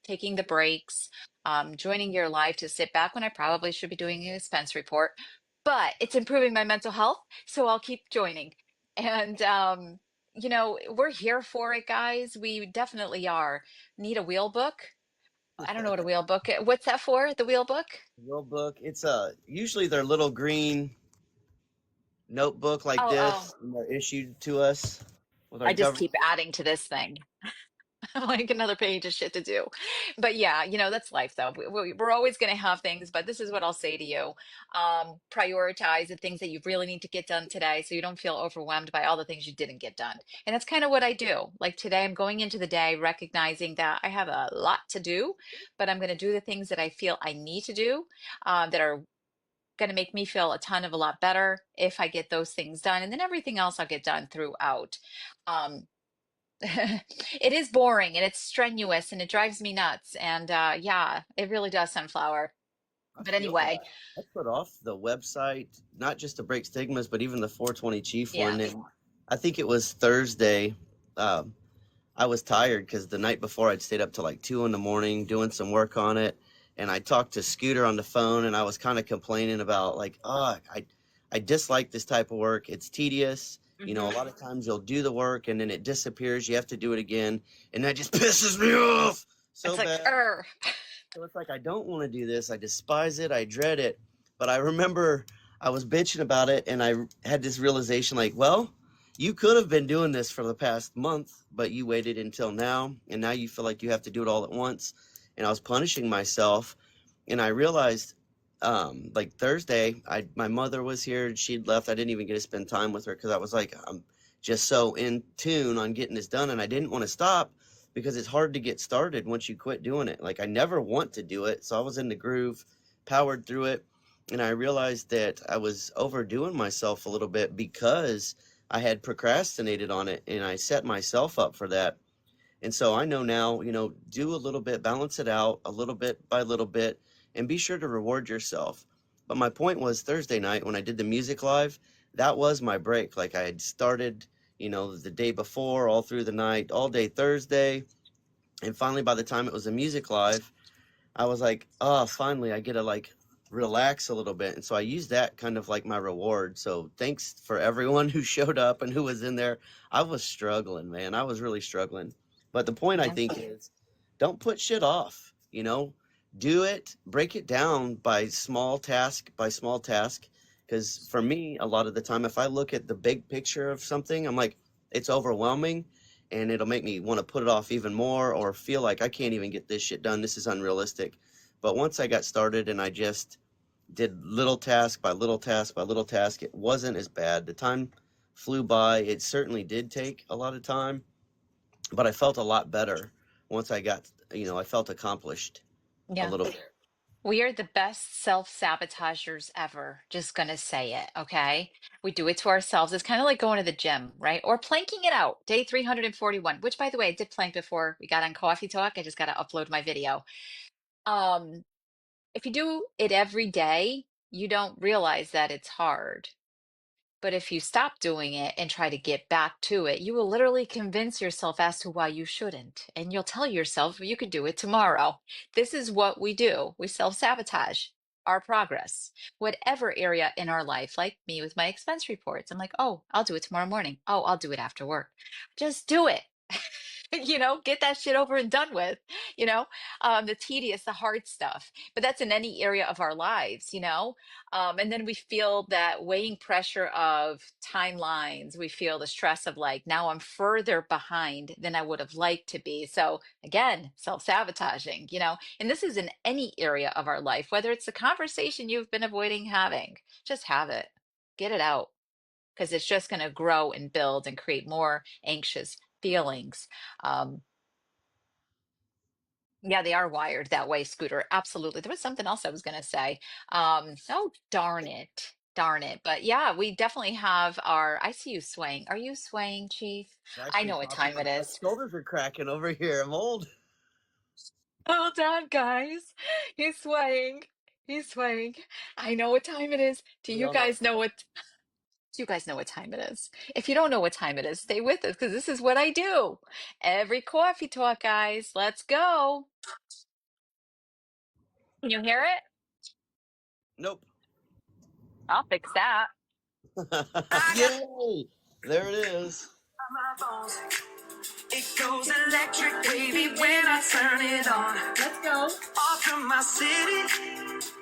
taking the breaks, joining your live to sit back when I probably should be doing an expense report. But it's improving my mental health, so I'll keep joining. And we're here for it, guys. We definitely are. Need a wheel book? I don't know what a wheel book. What's that for? The wheel book? Real book. It's usually they're little green notebook like Oh, oh. this, and they're issued to us with our I just government. keep adding to this thing. Like another page of shit to do. But yeah, that's life though. We're always going to have things, but this is what I'll say to you. Prioritize the things that you really need to get done today so you don't feel overwhelmed by all the things you didn't get done. And that's kind of what I do. Like today, I'm going into the day recognizing that I have a lot to do, but I'm going to do the things that I feel I need to do, that are going to make me feel a ton of a lot better if I get those things done. And then everything else I'll get done throughout. Um, It is boring and it's strenuous and it drives me nuts. And yeah, it really does, Sunflower. I But feel anyway, that. I put off the website, not just to break stigmas, but even the 420 Chief yeah, one. And I think it was Thursday. Um, I was tired because the night before I'd stayed up till like 2 in the morning doing some work on it. And I talked to Scooter on the phone and I was kind of complaining about like, I dislike this type of work. It's tedious. You know, a hmm lot of times you'll do the work and then it disappears. You have to do it again. And that just pisses me off so it's like, bad. So it's like I don't want to do this. I despise it. I dread it. But I remember I was bitching about it and I had this realization like, well, you could have been doing this for the past month, but you waited until now and now you feel like you have to do it all at once. And I was punishing myself and I realized like Thursday, my mother was here and she'd left. I didn't even get to spend time with her because I was like, I'm just so in tune on getting this done and I didn't want to stop because it's hard to get started once you quit doing it. Like I never want to do it, so I was in the groove, powered through it, and I realized that I was overdoing myself a little bit because I had procrastinated on it and I set myself up for that. And so I know now, do a little bit, balance it out a little bit by little bit, and be sure to reward yourself. But my point was Thursday night when I did the music live, that was my break. Like I had started, the day before, all through the night, all day Thursday. And finally, by the time it was a music live, I was like, oh, finally, I get to like relax a little bit. And so I used that kind of like my reward. So thanks for everyone who showed up and who was in there. I was struggling, man. I was really struggling. But the point I yeah, think is don't put shit off, do it, break it down by small task. Because for me, a lot of the time, if I look at the big picture of something, I'm like, it's overwhelming and it'll make me want to put it off even more or feel like I can't even get this shit done. This is unrealistic. But once I got started and I just did little task by little task by little task, it wasn't as bad. The time flew by. It certainly did take a lot of time, but I felt a lot better once I felt accomplished a yeah. little bit. We are the best self-sabotagers ever. Just gonna say it, okay? We do it to ourselves. It's kind of like going to the gym, right? Or planking it out. Day 341, which by the way, I did plank before we got on Coffee Talk. I just got to upload my video. Um, if you do it every day, you don't realize that it's hard. But if you stop doing it and try to get back to it, you will literally convince yourself as to why you shouldn't. And you'll tell yourself you could do it tomorrow. This is what we do. We self-sabotage our progress, whatever area in our life, like me with my expense reports. I'm like, oh, I'll do it tomorrow morning. Oh, I'll do it after work. Just do it. Get that shit over and done with, the tedious, the hard stuff. But that's in any area of our lives. And then we feel that weighing pressure of timelines. We feel the stress of like, now I'm further behind than I would have liked to be. So again, self-sabotaging. And this is in any area of our life, whether it's a conversation you've been avoiding having, just have it, get it out, because it's just going to grow and build and create more anxious feelings. Um, yeah, they are wired that way, Scooter. Absolutely. There was something else I was going to say. Oh, darn it. Darn it. But yeah, we definitely have I see you swaying. Are you swaying, Chief? It's I actually know what possible. time it My is. shoulders are cracking over here. I'm old. Hold on, guys. He's swaying. He's swaying. I know what time it is. Do We you all know. guys know what? Do you guys know what time it is? If you don't know what time it is, stay with us because this is what I do. Every coffee talk, guys. Let's go. Can you hear it? Nope. I'll fix that. Yay! There it is. My bones. It goes electric, baby, when I turn it on. Let's go. Off from my city,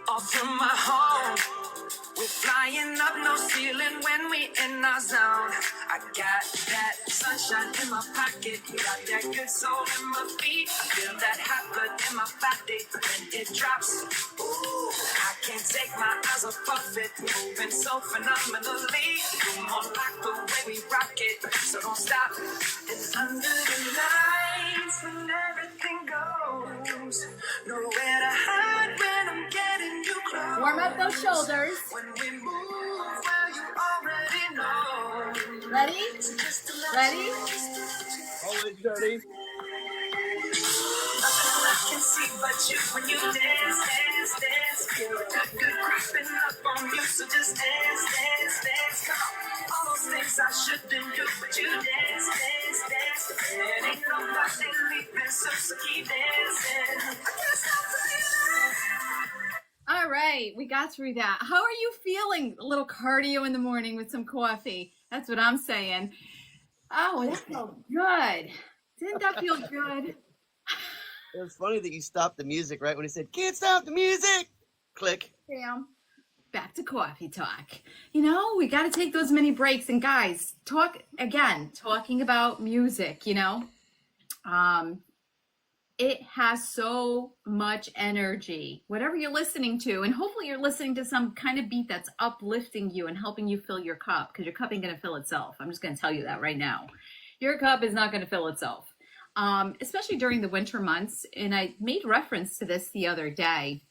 off from my home. We're flying up, no ceiling when we in our zone. I got that sunshine in my pocket, got that good soul in my feet. I feel that hot blood in my body when it drops. Ooh, I can't take my eyes off of it, moving so phenomenally. Come on, like the way we rock it, so don't stop. It's under the lights when everything goes. Nowhere to hide when I'm getting you close. Warm up those shoulders. When we move, well, you already know. Ready? Ready? Always ready. Nothing I can see but you when you dance, dance, dance. Feel the good, good creeping up on you, so just dance, dance, dance. Come on, all those things I shouldn't do, but you dance, dance, dance. There ain't nobody leaving, so keep dancing. I can't stop believing. All right, we got through that. How are you feeling? A little cardio in the morning with some coffee. That's what I'm saying. Oh, that felt good. Didn't that feel good? It was funny that you stopped the music right when he said, "Can't stop the music." Click. Damn. Back to Cawfee Talk. You know, we got to take those mini breaks. And guys, talking about music, it has so much energy. Whatever you're listening to, and hopefully you're listening to some kind of beat that's uplifting you and helping you fill your cup, because your cup ain't going to fill itself. I'm just going to tell you that right now. Your cup is not going to fill itself. Especially during the winter months. And I made reference to this the other day.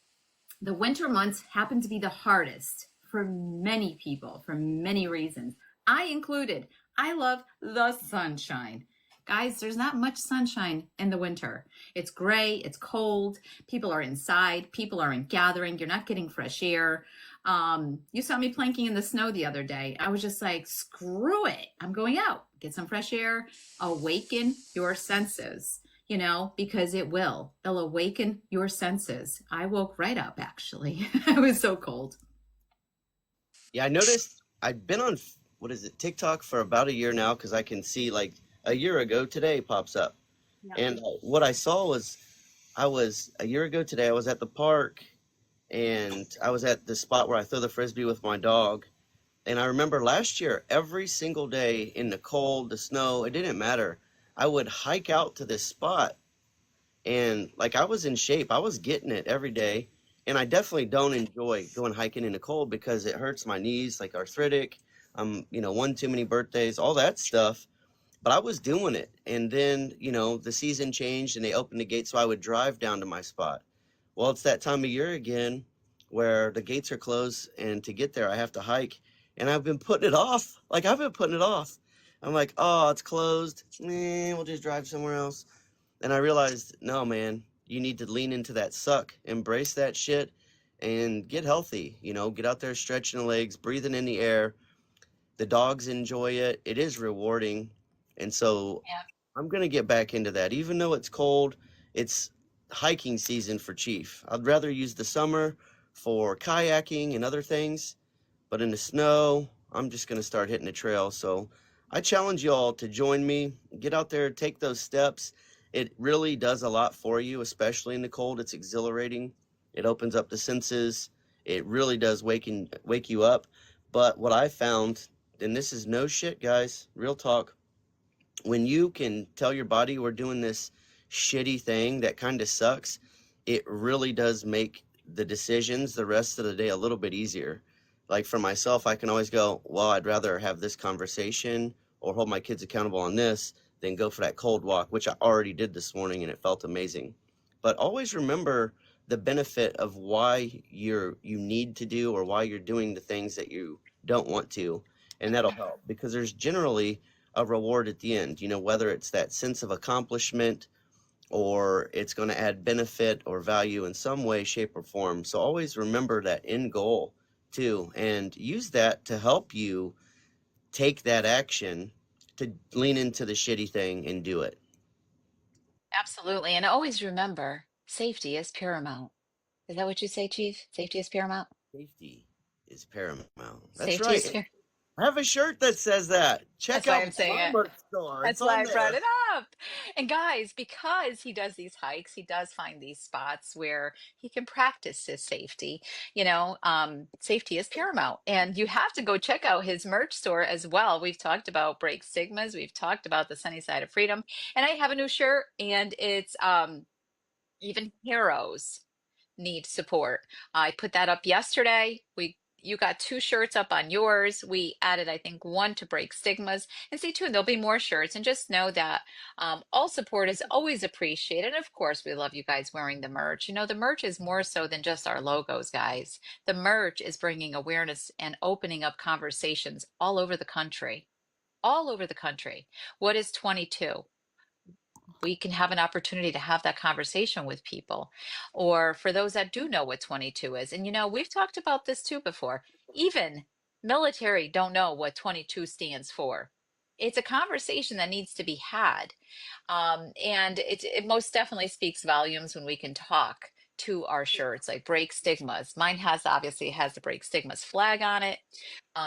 The winter months happen to be the hardest for many people for many reasons. I included. I love the sunshine. Guys, there's not much sunshine in the winter. It's gray, it's cold, people are inside, people are in gathering, you're not getting fresh air. You saw me planking in the snow the other day. I was just like, screw it. I'm going out, get some fresh air, awaken your senses, because it'll awaken your senses. I woke right up, actually. I was so cold. Yeah, I noticed I've been on, what is it, TikTok for about a year now because I can see like a year ago today pops up. Yeah. And what I saw was a year ago today, I was at the park and I was at the spot where I throw the frisbee with my dog. And I remember last year, every single day in the cold, the snow, it didn't matter. I would hike out to this spot and like I was in shape. I was getting it every day. And I definitely don't enjoy going hiking in the cold because it hurts my knees, like arthritic, one too many birthdays, all that stuff. But I was doing it. And then, the season changed and they opened the gate so I would drive down to my spot. Well, it's that time of year again where the gates are closed and to get there I have to hike. And I've been putting it off. Like I've been putting it off. I'm like, oh, it's closed. We'll just drive somewhere else. And I realized, no, man, you need to lean into that suck, embrace that shit, and get healthy. Get out there stretching the legs, breathing in the air. The dogs enjoy it. It is rewarding. And so Yeah. I'm going to get back into that. Even though it's cold, it's hiking season for Chief. I'd rather use the summer for kayaking and other things. But in the snow, I'm just going to start hitting the trail. So I challenge you all to join me. Get out there, take those steps. It really does a lot for you, especially in the cold. It's exhilarating. It opens up the senses. It really does wake you up. But what I found, and this is no shit, guys, real talk, when you can tell your body we're doing this shitty thing that kind of sucks, it really does make the decisions the rest of the day a little bit easier. Like for myself, I can always go, well, I'd rather have this conversation or hold my kids accountable on this than go for that cold walk, which I already did this morning and it felt amazing. But always remember the benefit of why you need to do or why you're doing the things that you don't want to, and that'll help because there's generally a reward at the end, whether it's that sense of accomplishment or it's going to add benefit or value in some way, shape, or form. So always remember that end goal too, and use that to help you take that action to lean into the shitty thing and do it. Absolutely. And always remember, safety is paramount. Is that what you say, Chief? Safety is paramount? Safety is paramount. That's Safety is right. paramount. I have a shirt that says that. That's Check why out I'm saying my it. merch store. It's That's why on I brought there. it up. And guys, because he does these hikes, he does find these spots where he can practice his safety. Safety is paramount. And you have to go check out his merch store as well. We've talked about Break Stigmas, we've talked about the sunny side of freedom. And I have a new shirt, and it's even heroes need support. I put that up yesterday. You got two shirts up on yours. We added, I think, one to Break Stigmas. And stay tuned, there'll be more shirts. And just know that all support is always appreciated. And of course, we love you guys wearing the merch. The merch is more so than just our logos, guys. The merch is bringing awareness and opening up conversations all over the country. All over the country. What is 22? We can have an opportunity to have that conversation with people. Or for those that do know what 22 is, and we've talked about this too before, even military don't know what 22 stands for. It's a conversation that needs to be had. And it most definitely speaks volumes when we can talk to our shirts, like Break Stigmas. Mine obviously has the Break Stigmas flag on it.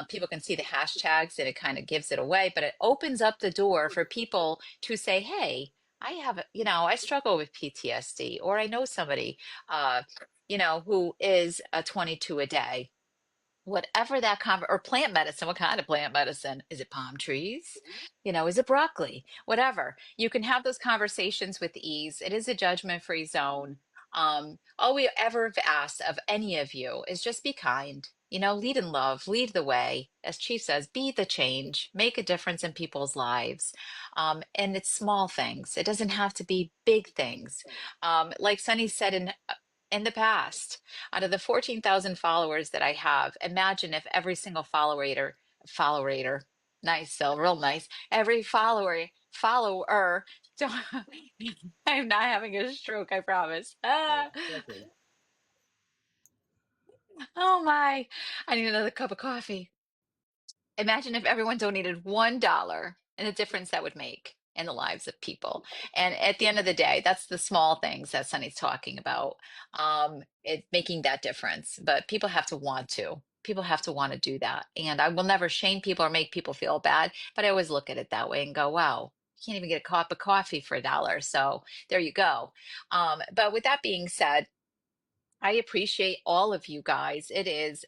People can see the hashtags and it kind of gives it away, but it opens up the door for people to say, hey, I struggle with PTSD, or I know somebody, who is a 22 a day, whatever or plant medicine. What kind of plant medicine? Is it palm trees? Is it broccoli? Whatever. You can have those conversations with ease. It is a judgment-free zone. All we ever have asked of any of you is just be kind. Lead in love, lead the way. As Chief says, be the change, make a difference in people's lives. And it's small things. It doesn't have to be big things. Like Sunny said in the past, out of the 14,000 followers that I have, imagine if every single follower, nice, Phil, real nice, every follower, don't, I'm not having a stroke, I promise. Hey, second. Oh my, I need another cup of coffee. Imagine if everyone donated $1 and the difference that would make in the lives of people. And at the end of the day, that's the small things that Sunny's talking about. It making that difference. But people have to want to. People have to want to do that. And I will never shame people or make people feel bad, but I always look at it that way and go, wow, you can't even get a cup of coffee for $1. So there you go. But with that being said, I appreciate all of you guys.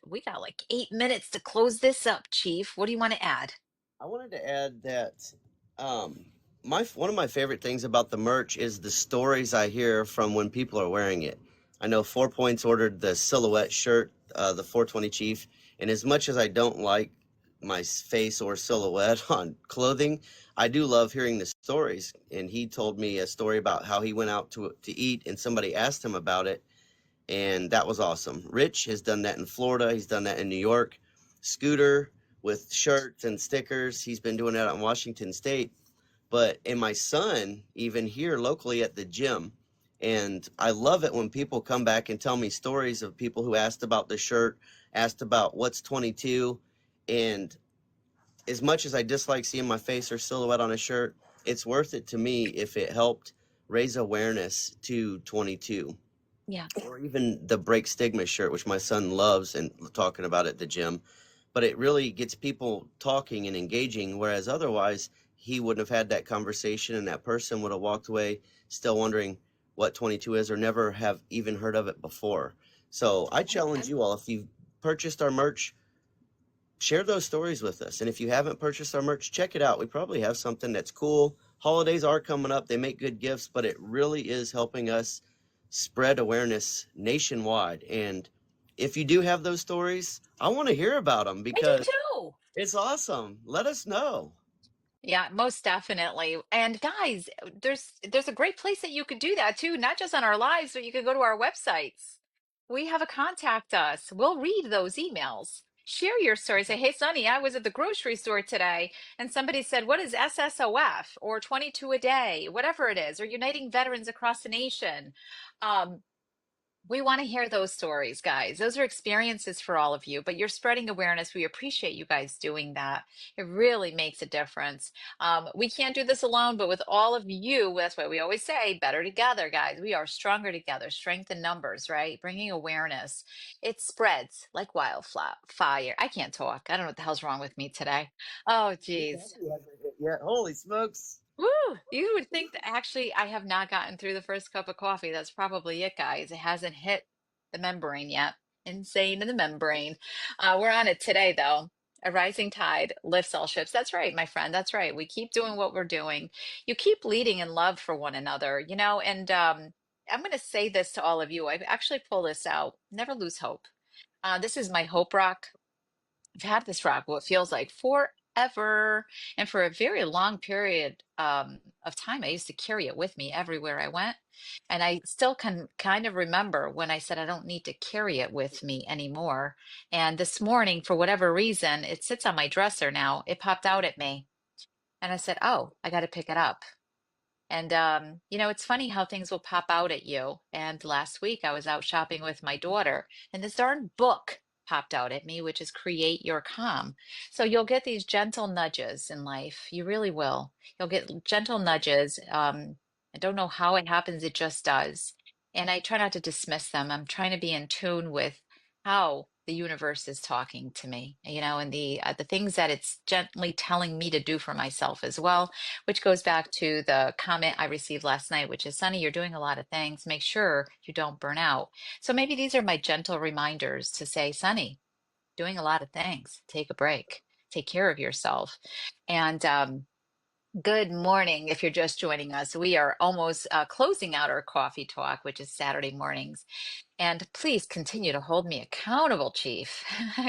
We got like 8 minutes to close this up, Chief. What do you want to add? I wanted to add that um, my one of my favorite things about the merch is the stories I hear from when people are wearing it. I know 4 Points ordered the silhouette shirt, the 420 Chief, and as much as I don't like my face or silhouette on clothing, I do love hearing the stories. And he told me a story about how he went out to eat and somebody asked him about it, and that was awesome. Rich has done that in Florida. He's done that in New York. Scooter with shirts and stickers. He's been doing that in Washington State. And my son, even here locally at the gym. And I love it when people come back and tell me stories of people who asked about the shirt, asked about what's 22. And as much as I dislike seeing my face or silhouette on a shirt, it's worth it to me if it helped raise awareness to 22, Yeah. or even the Break Stigma shirt, which my son loves and talking about at the gym. But it really gets people talking and engaging, whereas otherwise he wouldn't have had that conversation and that person would have walked away still wondering what 22 is or never have even heard of it before. So I challenge you all, if you've purchased our merch, share those stories with us. And if you haven't purchased our merch, check it out. We probably have something that's cool. Holidays are coming up. They make good gifts, but it really is helping us spread awareness nationwide. And if you do have those stories, I want to hear about them I do because too. it's awesome. Let us know. Yeah, most definitely. And guys, there's a great place that you could do that too, not just on our lives, but you could go to our websites. We have a contact us. We'll read those emails. Share your story. Say, hey, Sonny, I was at the grocery store today and somebody said, what is SSOF or 22 a day, whatever it is, or Uniting Veterans Across the Nation. Um, We want to hear those stories, guys. Those are experiences for all of you, but you're spreading awareness. We appreciate you guys doing that. It really makes a difference. We can't do this alone, but with all of you, that's why we always say better together, guys. We are stronger together, strength in numbers, right? Bringing awareness. It spreads like wildfire. I can't talk. I don't know what the hell's wrong with me today. Oh, Your geez. coffee hasn't hit yet. Holy smokes. Woo! You would think that actually I have not gotten through the first cup of coffee. That's probably it, guys. It hasn't hit the membrane yet. Insane in the membrane. We're on it today, though. A rising tide lifts all ships. That's right, my friend. That's right. We keep doing what we're doing. You keep leading in love for one another, and I'm going to say this to all of you. I actually pull this out. Never lose hope. This is my hope rock. I've had this rock what feels like forever. And for a very long period of time, I used to carry it with me everywhere I went. And I still can kind of remember when I said I don't need to carry it with me anymore. And this morning, for whatever reason, it sits on my dresser now. It popped out at me. And I said, oh, I got to pick it up. And it's funny how things will pop out at you. And last week I was out shopping with my daughter, and this darn book popped out at me, which is Create Your Calm. So you'll get these gentle nudges in life. You really will. You'll get gentle nudges. I don't know how it happens, it just does. And I try not to dismiss them. I'm trying to be in tune with how the universe is talking to me, and the things that it's gently telling me to do for myself as well, which goes back to the comment I received last night, which is, Sunny, you're doing a lot of things. Make sure you don't burn out. So maybe these are my gentle reminders to say, Sunny, doing a lot of things. Take a break. Take care of yourself. And good morning. If you're just joining us, we are almost closing out our coffee talk, which is Saturday mornings. And please continue to hold me accountable, Chief,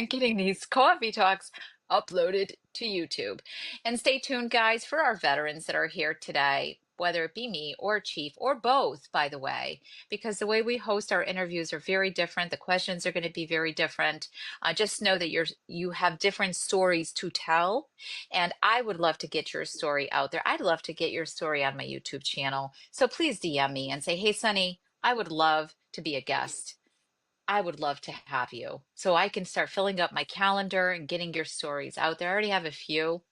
getting these coffee talks uploaded to YouTube. And stay tuned, guys, for our veterans that are here today, whether it be me or Chief or both, by the way, because the way we host our interviews are very different. The questions are going to be very different. Just know that you have different stories to tell. And I would love to get your story out there. I'd love to get your story on my YouTube channel. So please DM me and say, hey, Sunny, I would love to be a guest. I would love to have you so I can start filling up my calendar and getting your stories out there. I already have a few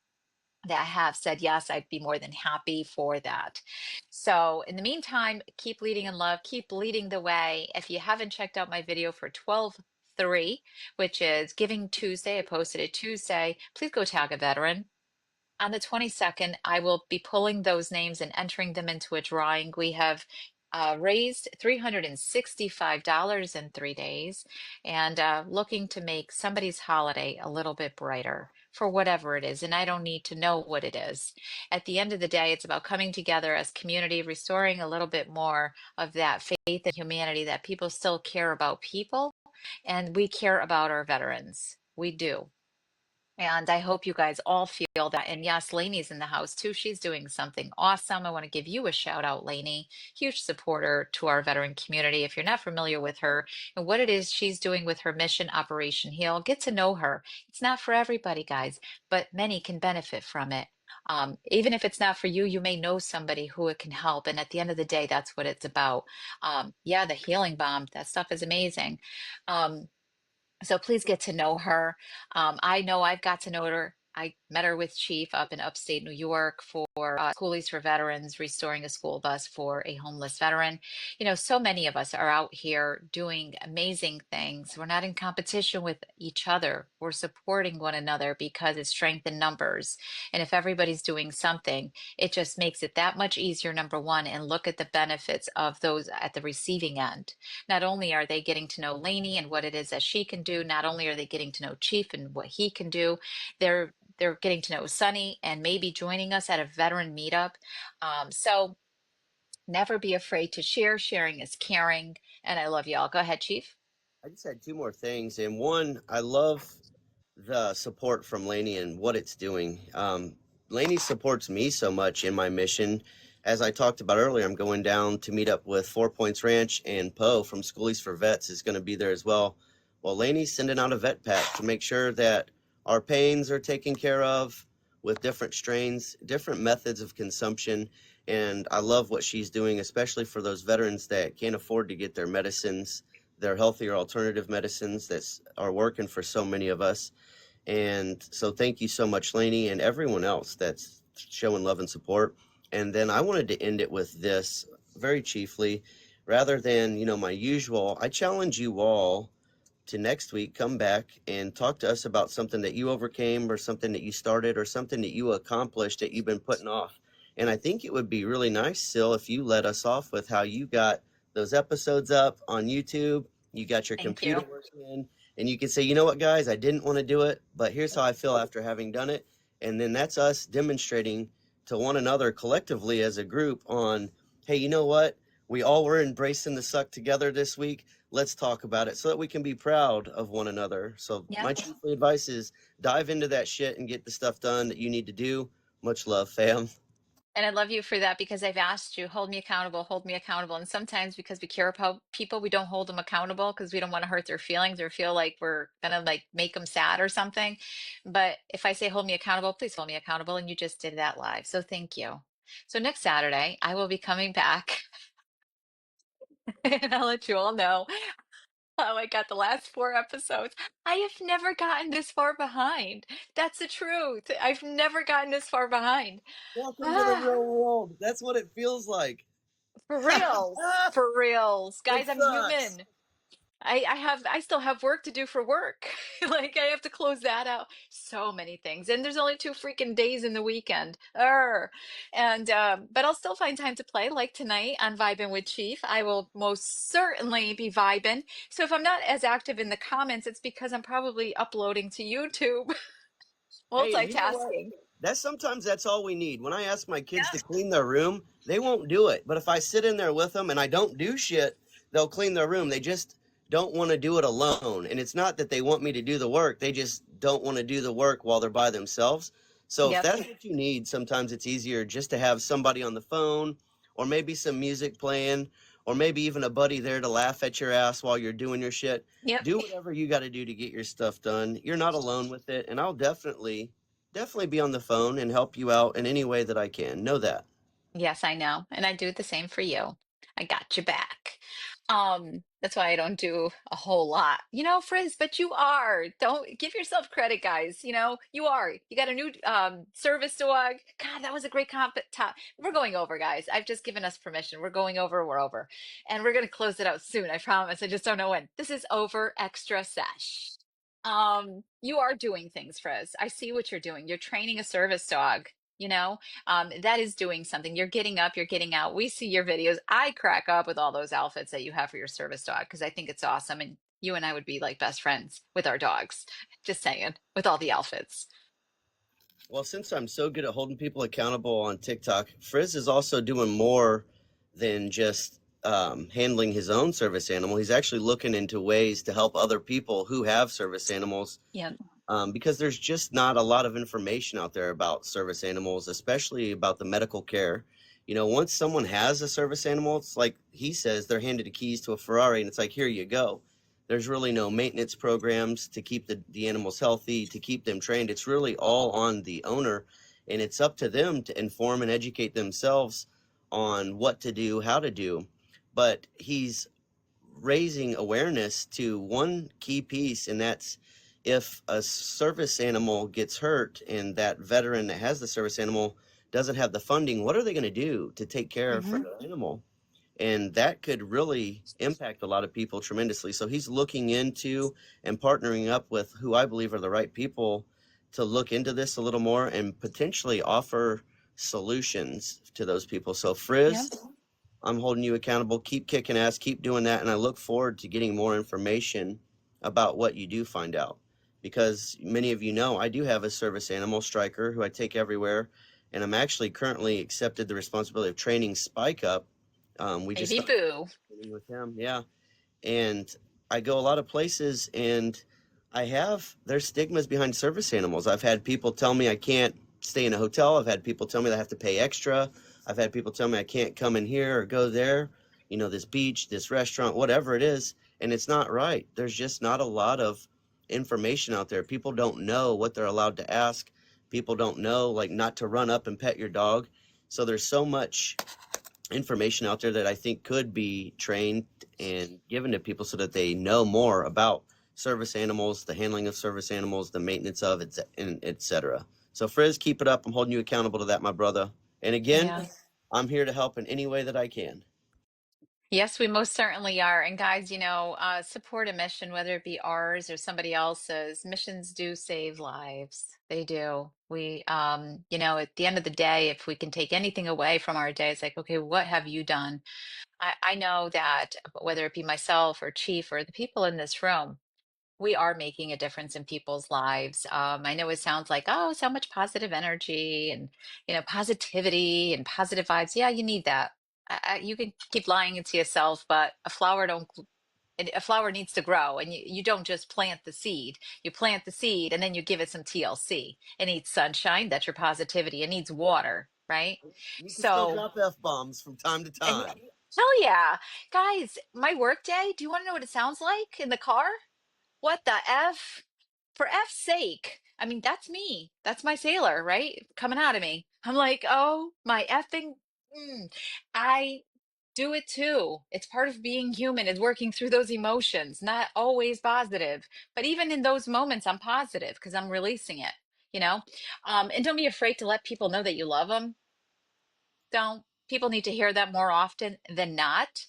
that have said yes, I'd be more than happy for that. So in the meantime, keep leading in love, keep leading the way. If you haven't checked out my video for 12/3, which is Giving Tuesday, I posted it Tuesday, please go tag a veteran. On the 22nd, I will be pulling those names and entering them into a drawing. We have raised $365 in 3 days and looking to make somebody's holiday a little bit brighter for whatever it is. And I don't need to know what it is. At the end of the day, it's about coming together as community, restoring a little bit more of that faith and humanity that people still care about people and we care about our veterans. We do. And I hope you guys all feel that. And yes, Lainey's in the house too. She's doing something awesome. I want to give you a shout out, Lainey. Huge supporter to our veteran community. If you're not familiar with her and what it is she's doing with her mission, Operation Heal, get to know her. It's not for everybody, guys, but many can benefit from it. Even if it's not for you, you may know somebody who it can help. And at the end of the day, that's what it's about. Yeah, the healing bomb, that stuff is amazing. So please get to know her. I know I've got to know her. I met her with Chief up in upstate New York for Schoolies for Veterans, restoring a school bus for a homeless veteran. So many of us are out here doing amazing things. We're not in competition with each other. We're supporting one another because it's strength in numbers. And if everybody's doing something, it just makes it that much easier, number one, and look at the benefits of those at the receiving end. Not only are they getting to know Lainey and what it is that she can do, not only are they getting to know Chief and what he can do, they're getting to know Sunny and maybe joining us at a veteran meetup. So never be afraid to share. Sharing is caring. And I love y'all. Go ahead, Chief. I just had two more things. And one, I love the support from Lainey and what it's doing. Lainey supports me so much in my mission. As I talked about earlier, I'm going down to meet up with 4 Points Ranch, and Poe from Schoolies for Vets is going to be there as well. Well, Lainey's sending out a vet pack to make sure that our pains are taken care of with different strains, different methods of consumption. And I love what she's doing, especially for those veterans that can't afford to get their medicines. they're healthier alternative medicines that are working for so many of us. And so thank you so much, Lainey, and everyone else that's showing love and support. And then I wanted to end it with this very chiefly, rather than, my usual, I challenge you all to next week come back and talk to us about something that you overcame or something that you started or something that you accomplished that you've been putting off. And I think it would be really nice, Sil, if you let us off with how you got those episodes up on YouTube, you got your Thank computer you. working, and you can say, you know what, guys, I didn't want to do it, but here's how I feel after having done it. And then that's us demonstrating to one another collectively as a group on, hey, you know what? We all were embracing the suck together this week. Let's talk about it so that we can be proud of one another. So my Yep. chiefly advice is dive into that shit and get the stuff done that you need to do. Much love, fam. And I love you for that because I've asked you, hold me accountable, hold me accountable. And sometimes because we care about people, we don't hold them accountable because we don't want to hurt their feelings or feel like we're gonna like make them sad or something. But if I say hold me accountable, please hold me accountable. And you just did that live. So thank you. So next Saturday, I will be coming back and I'll let you all know how I got the last 4 episodes. I have never gotten this far behind. That's the truth. I've never gotten this far behind. Welcome to the Ah. real world. That's what it feels like. For reals. For reals. It Guys, I'm sucks. human. I still have work to do for work. Like I have to close that out. So many things. And there's only 2 freaking days in the weekend. And but I'll still find time to play like tonight on Vibin with Chief. I will most certainly be vibing. So if I'm not as active in the comments, it's because I'm probably uploading to YouTube. Hey, and you know what? Multitasking. Sometimes that's all we need. When I ask my kids to clean their room, they won't do it. But if I sit in there with them and I don't do shit, they'll clean their room. They just don't want to do it alone. And it's not that they want me to do the work. They just don't want to do the work while they're by themselves. So if Yep. that's what you need, sometimes it's easier just to have somebody on the phone or maybe some music playing or maybe even a buddy there to laugh at your ass while you're doing your shit. Yep. Do whatever you got to do to get your stuff done. You're not alone with it. And I'll definitely be on the phone and help you out in any way that I can. Know that. Yes, I know. And I do the same for you. I got your back. That's why I don't do a whole lot. Frizz, but you are. Don't give yourself credit, guys. You are. You got a new service dog. God, that was a great top. We're going over, guys. I've just given us permission. We're going over, we're over. And we're gonna close it out soon, I promise. I just don't know when. This is over extra sesh. You are doing things, Frizz. I see what you're doing. You're training a service dog, you know? That is doing something. You're getting up, you're getting out. We see your videos. I crack up with all those outfits that you have for your service dog because I think it's awesome. And you and I would be like best friends with our dogs. Just saying, with all the outfits. Well, since I'm so good at holding people accountable on TikTok, Frizz is also doing more than just handling his own service animal. He's actually looking into ways to help other people who have service animals Yeah. because there's just not a lot of information out there about service animals, especially about the medical care. Once someone has a service animal, it's like he says they're handed the keys to a Ferrari and it's like, here you go. There's really no maintenance programs to keep the animals healthy, to keep them trained. It's really all on the owner, and it's up to them to inform and educate themselves on what to do, how to do. But he's raising awareness to one key piece, and that's if a service animal gets hurt and that veteran that has the service animal doesn't have the funding, what are they going to do to take care of Hmm. the animal? And that could really impact a lot of people tremendously. So he's looking into and partnering up with who I believe are the right people to look into this a little more and potentially offer solutions to those people. So Yeah. Frizz, I'm holding you accountable. Keep kicking ass, keep doing that. And I look forward to getting more information about what you do find out. Because many of you know, I do have a service animal, Striker, who I take everywhere. And I'm actually currently accepted the responsibility of training Spike up. We just Baby started Boo. training with him. Yeah. And I go a lot of places and there's stigmas behind service animals. I've had people tell me I can't stay in a hotel. I've had people tell me that I have to pay extra. I've had people tell me I can't come in here or go there, this beach, this restaurant, whatever it is. And it's not right. There's just not a lot of information out there. People don't know what they're allowed to ask. People don't know, like, not to run up and pet your dog. So there's so much information out there that I think could be trained and given to people so that they know more about service animals, the handling of service animals, the maintenance of it, and etc. So, Frizz, keep it up. I'm holding you accountable to that, my brother. And again, Yeah. I'm here to help in any way that I can. Yes, we most certainly are. And guys, support a mission, whether it be ours or somebody else's. Missions do save lives. They do. At the end of the day, if we can take anything away from our day, it's like, okay, what have you done? I know that whether it be myself or Chief or the people in this room, we are making a difference in people's lives. I know it sounds like, oh, so much positive energy and, positivity and positive vibes. Yeah, you need that. You can keep lying it to yourself, but a flower needs to grow, and you don't just plant the seed. You plant the seed and then you give it some TLC. It needs sunshine. That's your positivity. It needs water, right? You can still So, drop F bombs from time to and time. hell yeah, guys, my work day. Do you want to know what it sounds like in the car? What the F? For F's sake. I mean, that's me. That's my sailor, right? Coming out of me. I'm like, oh, my effing. I do it too. It's part of being human, is working through those emotions, not always positive. But even in those moments, I'm positive because I'm releasing it, you know? And don't be afraid to let people know that you love them. Don't. People need to hear that more often than not.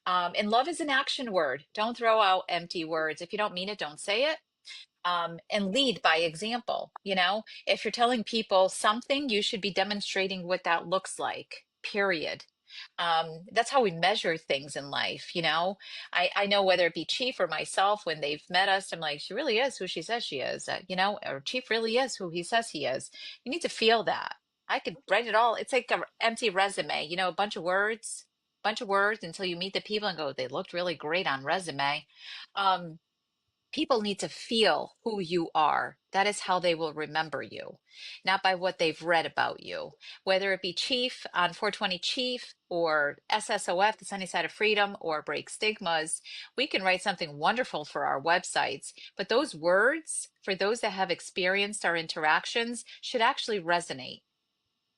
And love is an action word. Don't throw out empty words. If you don't mean it, don't say it. And lead by example. If you're telling people something, you should be demonstrating what that looks like, period. That's how we measure things in life. I know whether it be Chief or myself, when they've met us, I'm like, she really is who she says she is, or Chief really is who he says he is. You need to feel that. I could write it all. It's like an empty resume, a bunch of words until you meet the people and go, they looked really great on resume. Um, People need to feel who you are. That is how they will remember you, not by what they've read about you. Whether it be Chief on 420 Chief or SSOF, the Sunny Side of Freedom, or Break Stigmas, we can write something wonderful for our websites. But those words, for those that have experienced our interactions, should actually resonate.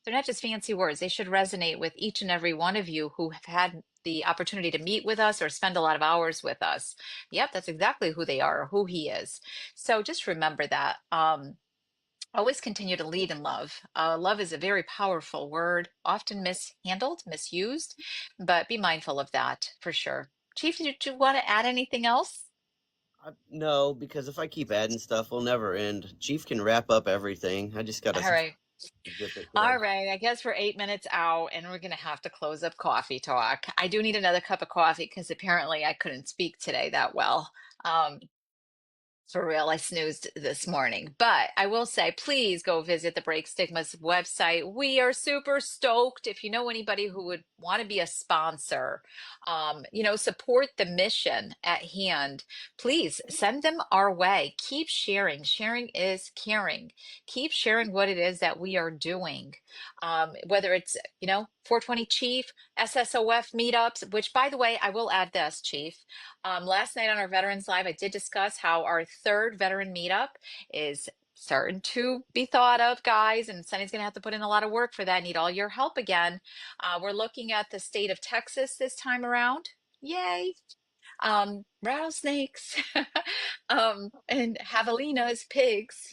They're not just fancy words. They should resonate with each and every one of you who have had the opportunity to meet with us or spend a lot of hours with us. Yep, that's exactly who they are or who he is. So just remember that. Always continue to lead in love. Love is a very powerful word, often mishandled, misused, but be mindful of that for sure. Chief, did you want to add anything else? No, because if I keep adding stuff, we'll never end. Chief can wrap up everything. I just got All to right. zip it All today. right, I guess we're 8 minutes out and we're gonna have to close up coffee talk. I do need another cup of coffee because apparently I couldn't speak today that well. Um, for real, I snoozed this morning. But I will say, please go visit the Break Stigmas website. We are super stoked. If you know anybody who would want to be a sponsor, support the mission at hand, please send them our way. Keep sharing. Sharing is caring. Keep sharing what it is that we are doing. Whether it's, 420 Chief, SSOF meetups, which, by the way, I will add this, Chief. Last night on our Veterans Live, I did discuss how our third veteran meetup is starting to be thought of, guys, and Sunny's going to have to put in a lot of work for that. I need all your help again. We're looking at the state of Texas this time around. Yay! Rattlesnakes, and javelinas, pigs,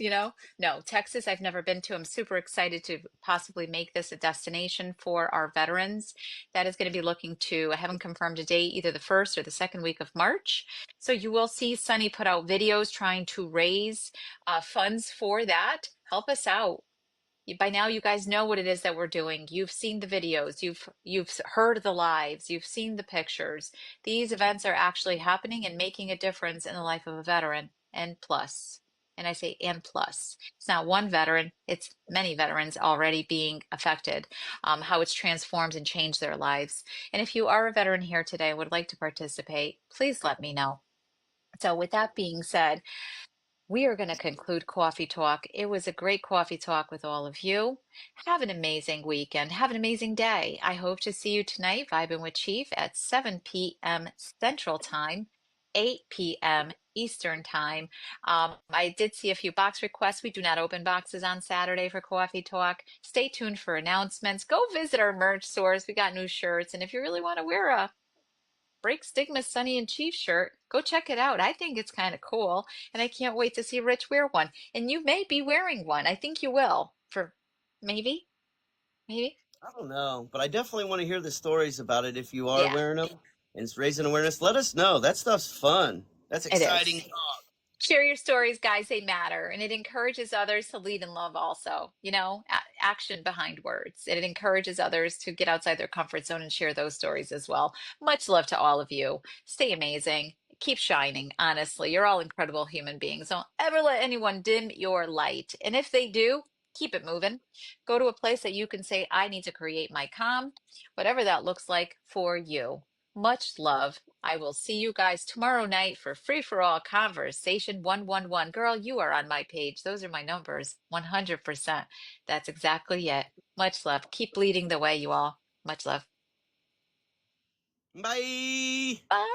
No, Texas, I've never been to. I'm super excited to possibly make this a destination for our veterans. That is going to be looking to, I haven't confirmed a date, either the first or the second week of March. So you will see Sunny put out videos trying to raise funds for that. Help us out. By now you guys know what it is that we're doing. You've seen the videos, you've heard the lives, you've seen the pictures. These events are actually happening and making a difference in the life of a veteran and plus. And I say and plus. It's not one veteran, it's many veterans already being affected, how it's transformed and changed their lives. And if you are a veteran here today and would like to participate, please let me know. So with that being said, we are going to conclude Coffee Talk. It was a great coffee talk with all of you. Have an amazing weekend. Have an amazing day. I hope to see you tonight, vibing with Chief at 7 p.m. Central Time. 8 p.m. Eastern Time. I did see a few box requests. We do not open boxes on Saturday for Coffee Talk. Stay tuned for announcements. Go visit our merch stores. We got new shirts. And if you really want to wear a Break Stigmas Sunny and Chief shirt, go check it out. I think it's kind of cool. And I can't wait to see Rich wear one. And you may be wearing one. I think you will. For maybe, maybe. I don't know, but I definitely want to hear the stories about it if you are Yeah, wearing them and it's raising awareness. Let us know. That stuff's fun. That's it exciting is. talk. Share your stories, guys. They matter. And it encourages others to lead in love also. Action behind words. And it encourages others to get outside their comfort zone and share those stories as well. Much love to all of you. Stay amazing. Keep shining. Honestly, you're all incredible human beings. Don't ever let anyone dim your light. And if they do, keep it moving. Go to a place that you can say, I need to create my calm, whatever that looks like for you. Much love. I will see you guys tomorrow night for Free for All Conversation 111. Girl, you are on my page. Those are my numbers. 100%. That's exactly it. Much love. Keep leading the way, you all. Much love. Bye. Bye.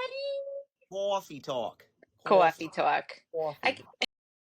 Coffee talk. Coffee Coffee. talk. I, Coffee.